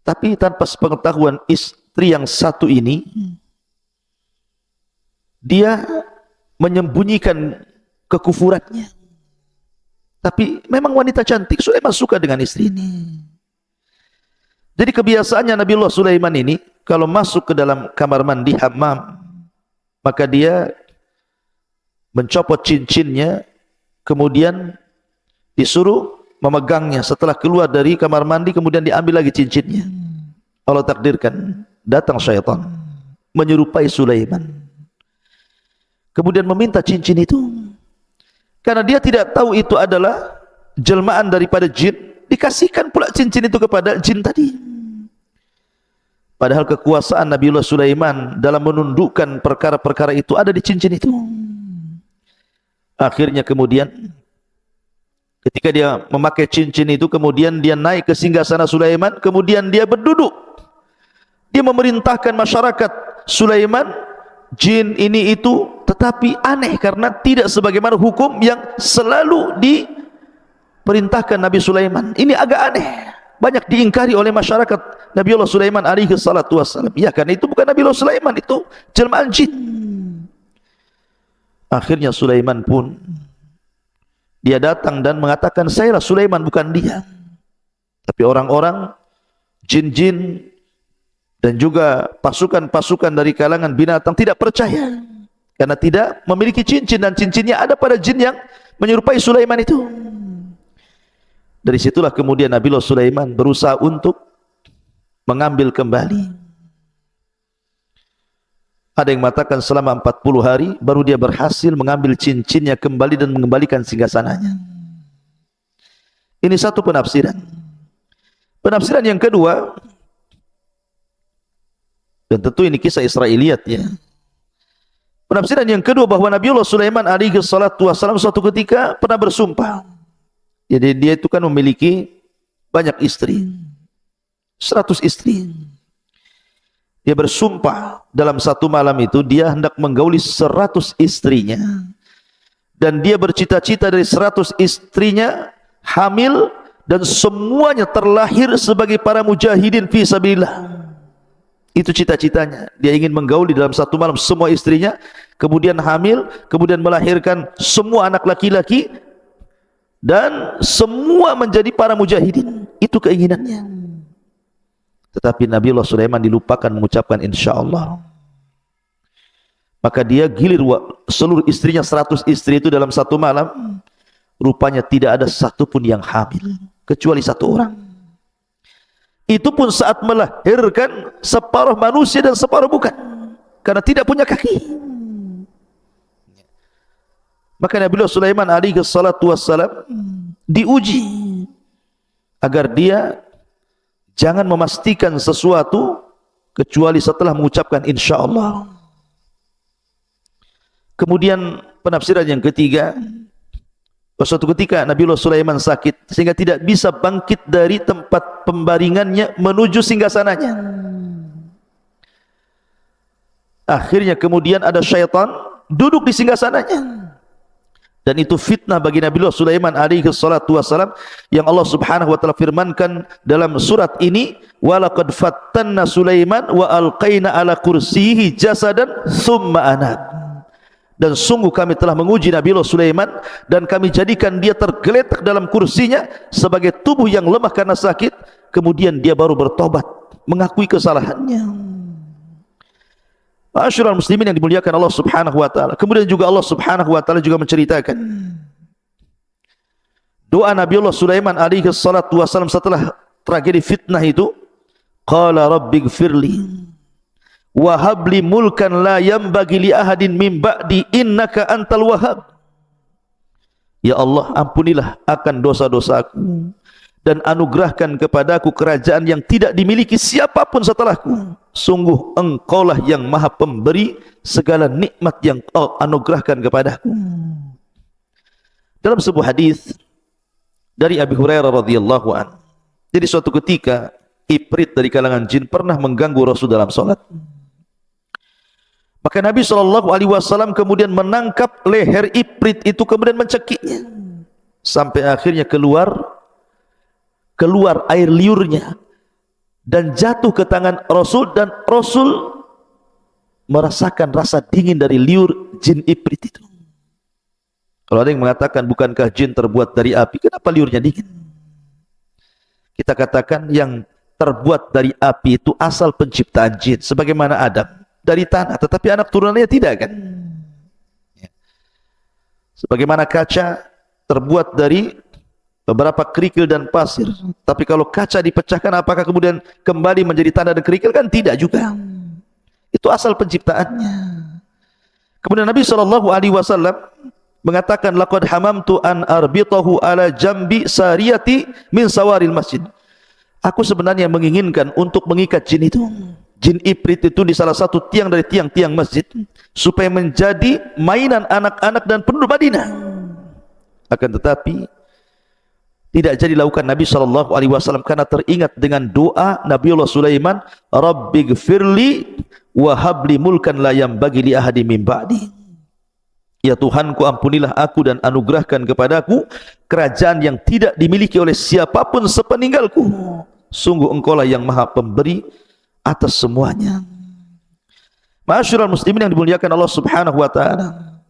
tapi tanpa sepengetahuan istri yang satu ini, dia menyembunyikan kekufurannya. Tapi memang wanita cantik, Sulaiman suka dengan istri ini. Jadi kebiasaannya Nabiullah Sulaiman ini kalau masuk ke dalam kamar mandi hammam, maka dia mencopot cincinnya, kemudian disuruh memegangnya. Setelah keluar dari kamar mandi, kemudian diambil lagi cincinnya. Allah takdirkan datang syaitan menyerupai Sulaiman, kemudian meminta cincin itu. Karena dia tidak tahu itu adalah jelmaan daripada jin, dikasihkan pula cincin itu kepada jin tadi. Padahal kekuasaan Nabiullah Sulaiman dalam menundukkan perkara-perkara itu ada di cincin itu. Akhirnya kemudian ketika dia memakai cincin itu, kemudian dia naik ke singgasana Sulaiman, kemudian dia berduduk. Dia memerintahkan masyarakat Sulaiman, jin ini itu, tetapi aneh karena tidak sebagaimana hukum yang selalu diperintahkan Nabi Sulaiman. Ini agak aneh, banyak diingkari oleh masyarakat Nabiullah Sulaiman alaihi salatu wassalam. Ya, karena itu bukan Nabiullah Sulaiman, itu jelmaan jin. Akhirnya Sulaiman pun dia datang dan mengatakan, "Sayalah Sulaiman, bukan dia." Tapi orang-orang jin-jin dan juga pasukan-pasukan dari kalangan binatang tidak percaya karena tidak memiliki cincin, dan cincinnya ada pada jin yang menyerupai Sulaiman itu. Dari situlah kemudian Nabiullah Sulaiman berusaha untuk mengambil kembali. Ada yang mengatakan selama 40 hari baru dia berhasil mengambil cincinnya kembali dan mengembalikan singgasananya. Ini satu penafsiran. Penafsiran yang kedua, dan tentu ini kisah Israiliyat ya. Penafsiran yang kedua bahwa Nabiullah Sulaiman alaihi salatu wassalam suatu ketika pernah bersumpah. Jadi dia itu kan memiliki banyak istri, 100 istri. Dia bersumpah dalam satu malam itu dia hendak menggauli 100 istrinya. Dan dia bercita-cita dari 100 istrinya hamil dan semuanya terlahir sebagai para mujahidin fi sabilillah. Itu cita-citanya. Dia ingin menggauli dalam satu malam semua istrinya, kemudian hamil, kemudian melahirkan semua anak laki-laki, dan semua menjadi para mujahidin. Itu keinginannya. Tetapi Nabiullah Sulaiman dilupakan mengucapkan insyaallah. Maka dia gilir seluruh istrinya, 100 istri itu dalam satu malam, rupanya tidak ada satupun yang hamil kecuali satu orang. Itu pun saat melahirkan separuh manusia dan separuh bukan, karena tidak punya kaki. Maka Nabiullah Sulaiman alaihi salatu wassalam diuji agar dia jangan memastikan sesuatu kecuali setelah mengucapkan insyaallah. Kemudian penafsiran yang ketiga, suatu ketika Nabiullah Sulaiman sakit sehingga tidak bisa bangkit dari tempat pembaringannya menuju singgasananya. Akhirnya kemudian ada syaitan duduk di singgasananya. Dan itu fitnah bagi Nabiullah Sulaiman alaihi salatu wassalam, yang Allah Subhanahu wa taala firmankan dalam surat ini, walaqad fattanna Sulaiman wa alqaina ala kursiyihi jasadan thumma anab. Dan sungguh kami telah menguji Nabiullah Sulaiman dan kami jadikan dia tergeletak dalam kursinya sebagai tubuh yang lemah karena sakit, kemudian dia baru bertobat, mengakui kesalahannya. Ma'asyiral muslimin yang dimuliakan Allah Subhanahu wa taala. Kemudian juga Allah Subhanahu wa taala juga menceritakan doa Nabiullah Sulaiman alaihi salatu wasallam setelah tragedi fitnah itu, qala rabbighfirli wa habli mulkan la yanbaghi li ahadin min ba'di innaka antal wahhab. Ya Allah, ampunilah akan dosa-dosaku dan anugerahkan kepadaku kerajaan yang tidak dimiliki siapapun setelahku. Sungguh engkaulah yang maha pemberi segala nikmat yang kau anugerahkan kepadaku. Dalam sebuah hadis dari Abi Hurairah radhiyallahu anhu, jadi suatu ketika Ifrit dari kalangan jin pernah mengganggu Rasul dalam salat. Maka Nabi SAW kemudian menangkap leher Ifrit itu, kemudian mencekiknya sampai akhirnya keluar air liurnya dan jatuh ke tangan Rasul, dan Rasul merasakan rasa dingin dari liur jin Ifrit itu. Kalau ada yang mengatakan bukankah jin terbuat dari api, kenapa liurnya dingin? Kita katakan yang terbuat dari api itu asal penciptaan jin, sebagaimana Adam dari tanah, tetapi anak turunannya tidak kan? Sebagaimana kaca terbuat dari beberapa kerikil dan pasir, tapi kalau kaca dipecahkan apakah kemudian kembali menjadi tanah dan kerikil? Kan tidak juga. Itu asal penciptaannya. Kemudian Nabi SAW mengatakan, laqad hamamtu an arbitahu ala jambi sariyati min sawaril masjid. Aku sebenarnya menginginkan untuk mengikat jin itu, jin Ifrit itu, di salah satu tiang dari tiang-tiang masjid, supaya menjadi mainan anak-anak dan penduduk Madinah. Akan tetapi tidak jadi lakukan Nabi SAW karena teringat dengan doa Nabiullah Sulaiman, rabbighfirli wa habli mulkan la yanbaghi li ahadin min ba'di. Ya Tuhanku, ampunilah aku dan anugerahkan kepadaku kerajaan yang tidak dimiliki oleh siapapun sepeninggalku. Sungguh engkaulah yang maha pemberi atas semuanya. Ma'asyiral muslimin yang dimuliakan Allah Subhanahu wa taala.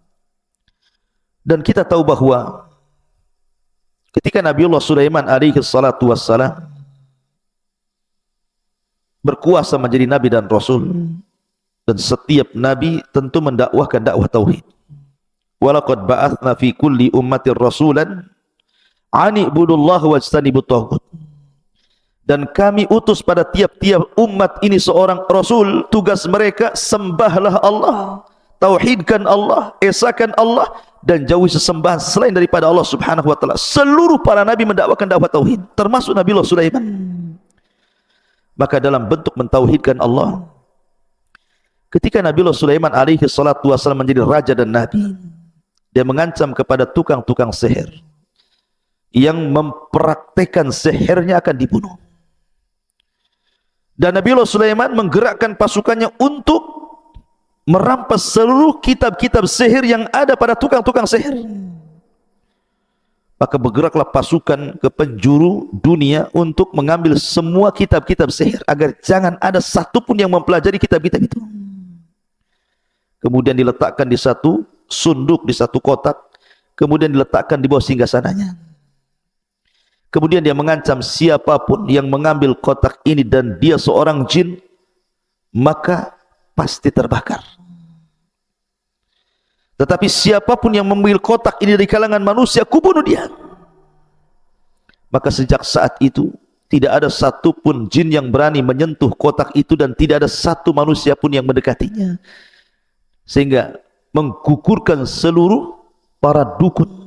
Dan kita tahu bahwa ketika Nabiullah Sulaiman alaihi salatu wassalam berkuasa menjadi nabi dan rasul, dan setiap nabi tentu mendakwahkan dakwah tauhid. Walaqad ba'atsna fi kulli ummatin rasulan an ibudullaha wajtanibut taghut. Dan kami utus pada tiap-tiap umat ini seorang rasul, tugas mereka sembahlah Allah, tauhidkan Allah, esakan Allah, dan jauhi sesembahan selain daripada Allah Subhanahu wa taala. Seluruh para nabi mendakwakan dakwah tauhid, termasuk Nabiullah Sulaiman. Maka dalam bentuk mentauhidkan Allah, ketika Nabiullah Sulaiman alaihi salatu wasallam menjadi raja dan nabi, dia mengancam kepada tukang-tukang sihir yang mempraktekkan sihirnya akan dibunuh. Dan Nabiullah Sulaiman menggerakkan pasukannya untuk merampas seluruh kitab-kitab sihir yang ada pada tukang-tukang sihir. Maka bergeraklah pasukan ke penjuru dunia untuk mengambil semua kitab-kitab sihir, agar jangan ada satupun yang mempelajari kitab-kitab itu. Kemudian diletakkan di satu sunduk, di satu kotak, kemudian diletakkan di bawah singgasananya. Kemudian dia mengancam siapapun yang mengambil kotak ini dan dia seorang jin, maka pasti terbakar. Tetapi siapapun yang mengambil kotak ini dari kalangan manusia, kubunuh dia. Maka sejak saat itu tidak ada satupun jin yang berani menyentuh kotak itu dan tidak ada satu manusia pun yang mendekatinya, sehingga menggugurkan seluruh para dukun.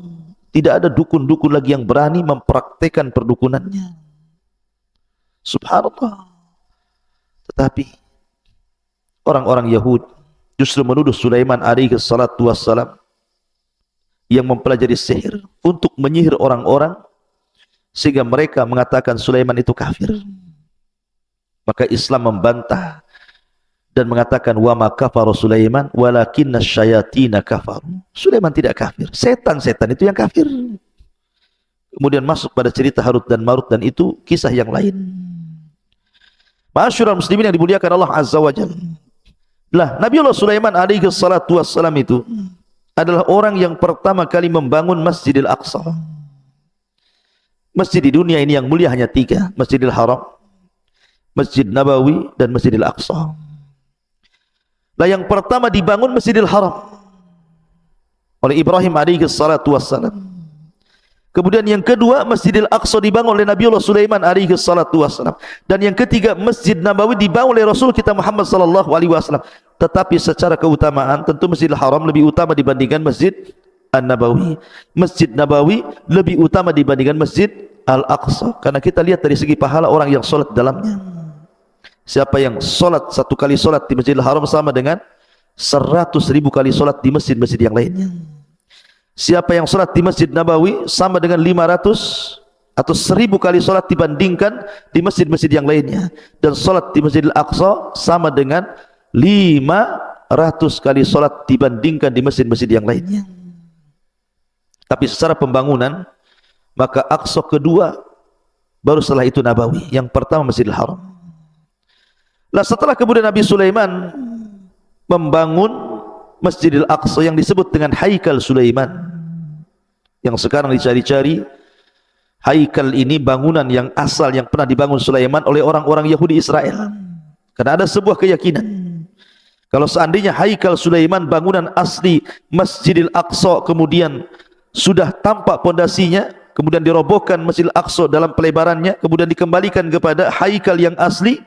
Tidak ada dukun-dukun lagi yang berani mempraktekkan perdukunannya. Subhanallah. Tetapi orang-orang Yahudi justru menuduh Sulaiman alaihi salatu wassalam yang mempelajari sihir untuk menyihir orang-orang, sehingga mereka mengatakan Sulaiman itu kafir. Maka Islam membantah dan mengatakan wa ma kafara Sulaiman walakinna syayatina kafaru. Sulaiman tidak kafir, setan-setan itu yang kafir. Kemudian masuk pada cerita Harut dan Marut, dan itu kisah yang lain. Ma'asyiral muslimin yang dimuliakan Allah Azza wa Jalla. Lah, Nabiullah Sulaiman alaihi salatu wassalam itu adalah orang yang pertama kali membangun Masjidil Aqsa. Masjid di dunia ini yang mulia hanya 3, Masjidil Haram, Masjid Nabawi, dan Masjidil Aqsa. Lah, yang pertama dibangun Masjidil Haram oleh Ibrahim alaihi salatu wassalam. Kemudian yang kedua Masjidil Aqsa dibangun oleh Nabiullah Sulaiman alaihi salatu wassalam. Dan yang ketiga Masjid Nabawi dibangun oleh Rasul kita Muhammad sallallahu alaihi wasallam. Tetapi secara keutamaan tentu Masjidil Haram lebih utama dibandingkan Masjid An-Nabawi. Masjid Nabawi lebih utama dibandingkan Masjid Al-Aqsa, karena kita lihat dari segi pahala orang yang sholat dalamnya. Siapa yang sholat 1 kali sholat di Masjidil Haram sama dengan 100.000 kali sholat di masjid-masjid yang lainnya. Siapa yang sholat di Masjid Nabawi sama dengan 500 atau 1000 kali sholat dibandingkan di masjid-masjid yang lainnya. Dan sholat di Masjidil Aqsa sama dengan 500 kali sholat dibandingkan di masjid-masjid yang lainnya. Tapi secara pembangunan, maka Aqsa kedua, baru setelah itu Nabawi. Yang pertama Masjidil Haram. Nah, setelah kemudian Nabi Sulaiman membangun Masjidil Aqsa yang disebut dengan Haikal Sulaiman, yang sekarang dicari-cari. Haikal ini bangunan yang asal yang pernah dibangun Sulaiman oleh orang-orang Yahudi Israel. Karena ada sebuah keyakinan, kalau seandainya Haikal Sulaiman, bangunan asli Masjidil Aqsa, kemudian sudah tampak pondasinya, kemudian dirobohkan Masjidil Aqsa dalam pelebarannya, kemudian dikembalikan kepada Haikal yang asli,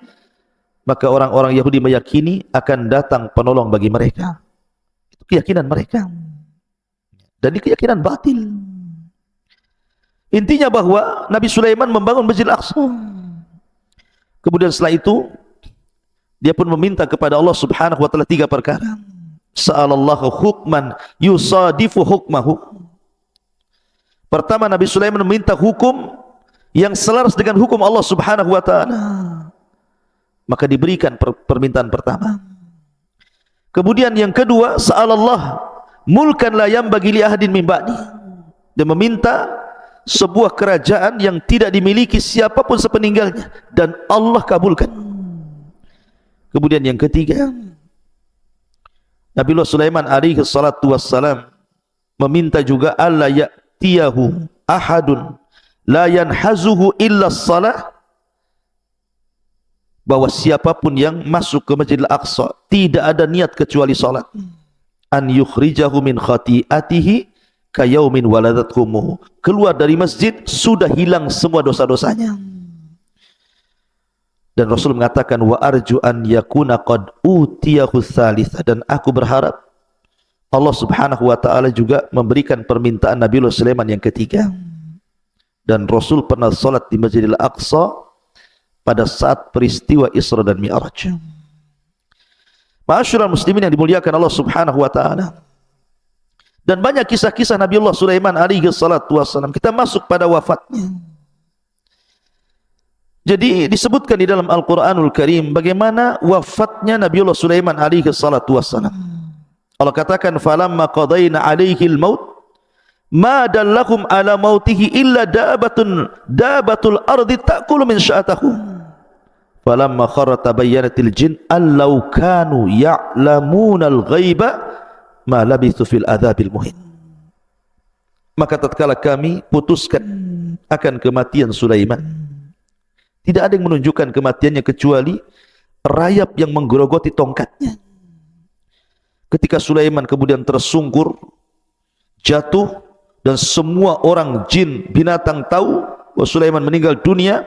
maka orang-orang Yahudi meyakini akan datang penolong bagi mereka. Itu keyakinan mereka, dan ini keyakinan batil. Intinya bahwa Nabi Sulaiman membangun Masjidil Aqsa. Kemudian setelah itu dia pun meminta kepada Allah Subhanahu wa taala 3 perkara. Sa'alallahu hukman yusadifu hukmahu. Pertama, Nabi Sulaiman meminta hukum yang selaras dengan hukum Allah Subhanahu wa taala. Maka diberikan permintaan pertama. Kemudian yang kedua, sa'alallah mulkan la yanbaghi li ahadin min ba'di. Dia meminta sebuah kerajaan yang tidak dimiliki siapapun sepeninggalnya, dan Allah kabulkan. Kemudian yang ketiga, Nabiullah Sulaiman alaihi salatu wassalam meminta juga alla ya'tiyahu ahadun la yanhazuhu illa shalah, bahwa siapapun yang masuk ke Masjidil Aqsa tidak ada niat kecuali salat. An yukhrijahu min khati'atihi kayaumin waladatkumu, keluar dari masjid sudah hilang semua dosa-dosanya. Dan Rasul mengatakan wa arju an yakuna qad utiyahu tsalitsa, dan aku berharap Allah Subhanahu wa taala juga memberikan permintaan Nabiullah Sulaiman yang ketiga. Dan Rasul pernah salat di Masjidil Aqsa pada saat peristiwa Isra dan Mi'raj. Ma'asyiral muslimin yang dimuliakan Allah Subhanahu wa taala. Dan banyak kisah-kisah Nabiullah Sulaiman alaihi salatu wassalam. Kita masuk pada wafatnya. Jadi disebutkan di dalam Al-Quranul Karim bagaimana wafatnya Nabiullah Sulaiman alaihi salatu wassalam. Allah katakan falamma qadayna alaihi al-maut ma dallakum ala mautihi illa dabatul ardi ta'kulu min sya'atahu falamma kharra tabayyanatil jin allau kanu ya'lamunal ghaiba ma labithu fil adzabil muhin. Maka tatkala kami putuskan akan kematian Sulaiman, tidak ada yang menunjukkan kematiannya kecuali rayap yang menggerogoti tongkatnya. Ketika Sulaiman kemudian tersungkur, jatuh, dan semua orang, jin, binatang tahu bahwa Sulaiman meninggal dunia,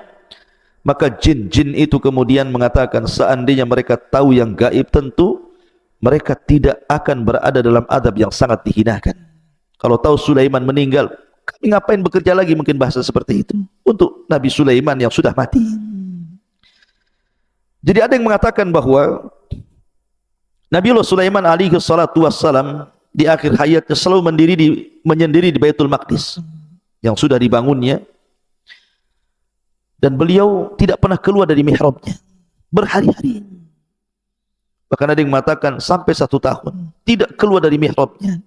maka jin-jin itu kemudian mengatakan, seandainya mereka tahu yang gaib, tentu mereka tidak akan berada dalam adab yang sangat dihinakan. Kalau tahu Sulaiman meninggal, kami ngapain bekerja lagi, mungkin bahasa seperti itu untuk Nabi Sulaiman yang sudah mati. Jadi ada yang mengatakan bahwa Nabiullah Sulaiman alaihi salatu wassalam di akhir hayatnya selalu menyendiri di Baitul Maqdis yang sudah dibangunnya, dan beliau tidak pernah keluar dari mihrabnya berhari-hari. Bahkan ada yang mengatakan sampai 1 tahun tidak keluar dari mihrabnya.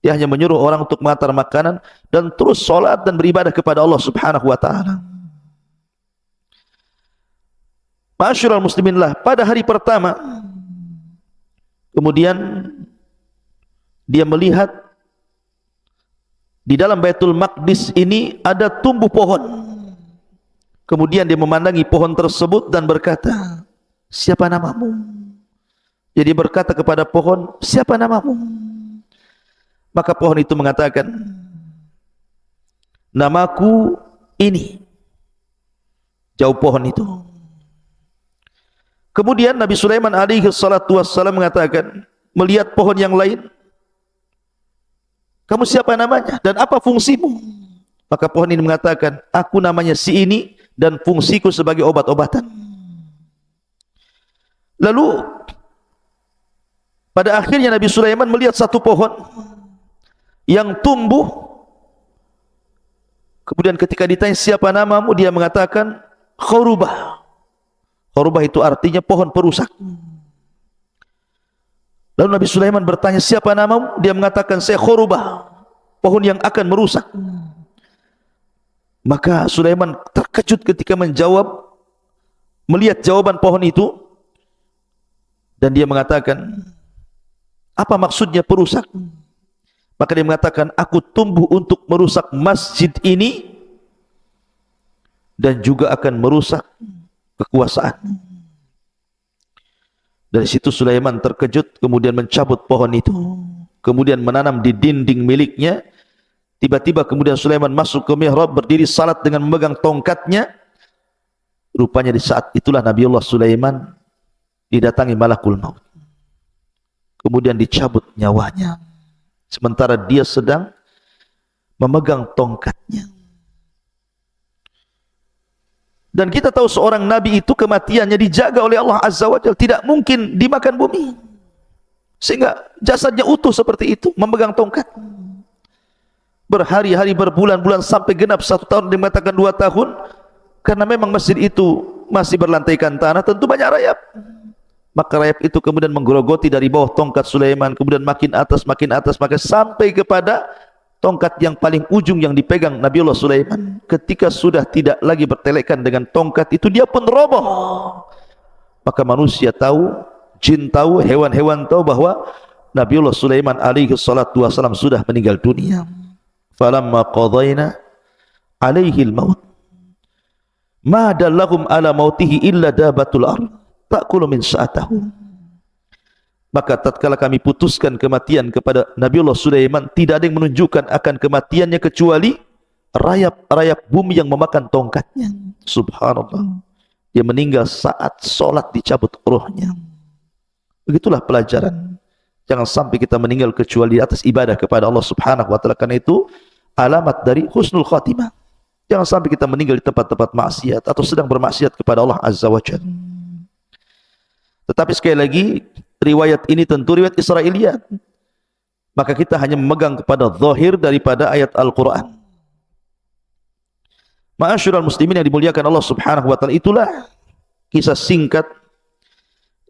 Dia hanya menyuruh orang untuk mengantar makanan dan terus sholat dan beribadah kepada Allah subhanahu wa ta'ala. Ma'asyiral muslimin lah, pada hari pertama kemudian dia melihat di dalam Baitul Maqdis ini ada tumbuh pohon. Kemudian dia memandangi pohon tersebut dan berkata, siapa namamu? Jadi berkata kepada pohon, siapa namamu? Maka pohon itu mengatakan, namaku ini. Jauh pohon itu. Kemudian Nabi Sulaiman alaihi salatu wassalam mengatakan, melihat pohon yang lain, kamu siapa namanya dan apa fungsimu? Maka pohon ini mengatakan, aku namanya si ini dan fungsiku sebagai obat-obatan. Lalu pada akhirnya Nabi Sulaiman melihat satu pohon yang tumbuh. Kemudian ketika ditanya siapa namamu, dia mengatakan Khurubah. Khurubah itu artinya pohon perusak. Lalu Nabi Sulaiman bertanya, siapa namamu? Dia mengatakan, saya Khurubah, pohon yang akan merusak. Maka Sulaiman terkejut ketika menjawab, melihat jawaban pohon itu, dan dia mengatakan, apa maksudnya perusak? Maka dia mengatakan, aku tumbuh untuk merusak masjid ini dan juga akan merusak kekuasaan. Dari situ Sulaiman terkejut, kemudian mencabut pohon itu, kemudian menanam di dinding miliknya. Tiba-tiba kemudian Sulaiman masuk ke mihrab, berdiri salat dengan memegang tongkatnya. Rupanya di saat itulah Nabiullah Sulaiman didatangi malakul maut, kemudian dicabut nyawanya, sementara dia sedang memegang tongkatnya. Dan kita tahu seorang nabi itu kematiannya dijaga oleh Allah Azza wa Jalla, tidak mungkin dimakan bumi, sehingga jasadnya utuh seperti itu, memegang tongkat berhari-hari, berbulan-bulan, sampai genap 1 tahun, dia mengatakan 2 tahun, karena memang masjid itu masih berlantaikan tanah, tentu banyak rayap. Maka rayap itu kemudian menggerogoti dari bawah tongkat Sulaiman, kemudian makin atas, maka sampai kepada tongkat yang paling ujung yang dipegang Nabiullah Sulaiman. Ketika sudah tidak lagi bertelekan dengan tongkat itu, dia pun roboh. Maka manusia tahu, jin tahu, hewan-hewan tahu bahwa Nabiullah Sulaiman alaihi salatu wasalam sudah meninggal dunia. Falamma qadayna alaihi al-maut ma dallahum ala mautihi illa dabatul ardh ta'kulu min sa'atahu. Maka tatkala kami putuskan kematian kepada Nabiullah Sulaiman, tidak ada yang menunjukkan akan kematiannya kecuali rayap-rayap bumi yang memakan tongkatnya. Subhanallah, dia meninggal saat sholat dicabut rohnya. Begitulah pelajaran. Jangan sampai kita meninggal kecuali di atas ibadah kepada Allah Subhanahu wa ta'ala. Karena itu alamat dari husnul khatimah. Jangan sampai kita meninggal di tempat-tempat maksiat atau sedang bermaksiat kepada Allah Azza wa Jalla. Tetapi sekali lagi, riwayat ini tentu riwayat Israiliyat. Maka kita hanya memegang kepada zahir daripada ayat Al-Quran. Ma'asyiral muslimin yang dimuliakan Allah Subhanahu wa ta'ala, itulah kisah singkat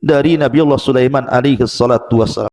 dari Nabiullah Sulaiman alaihi salatu wassalam.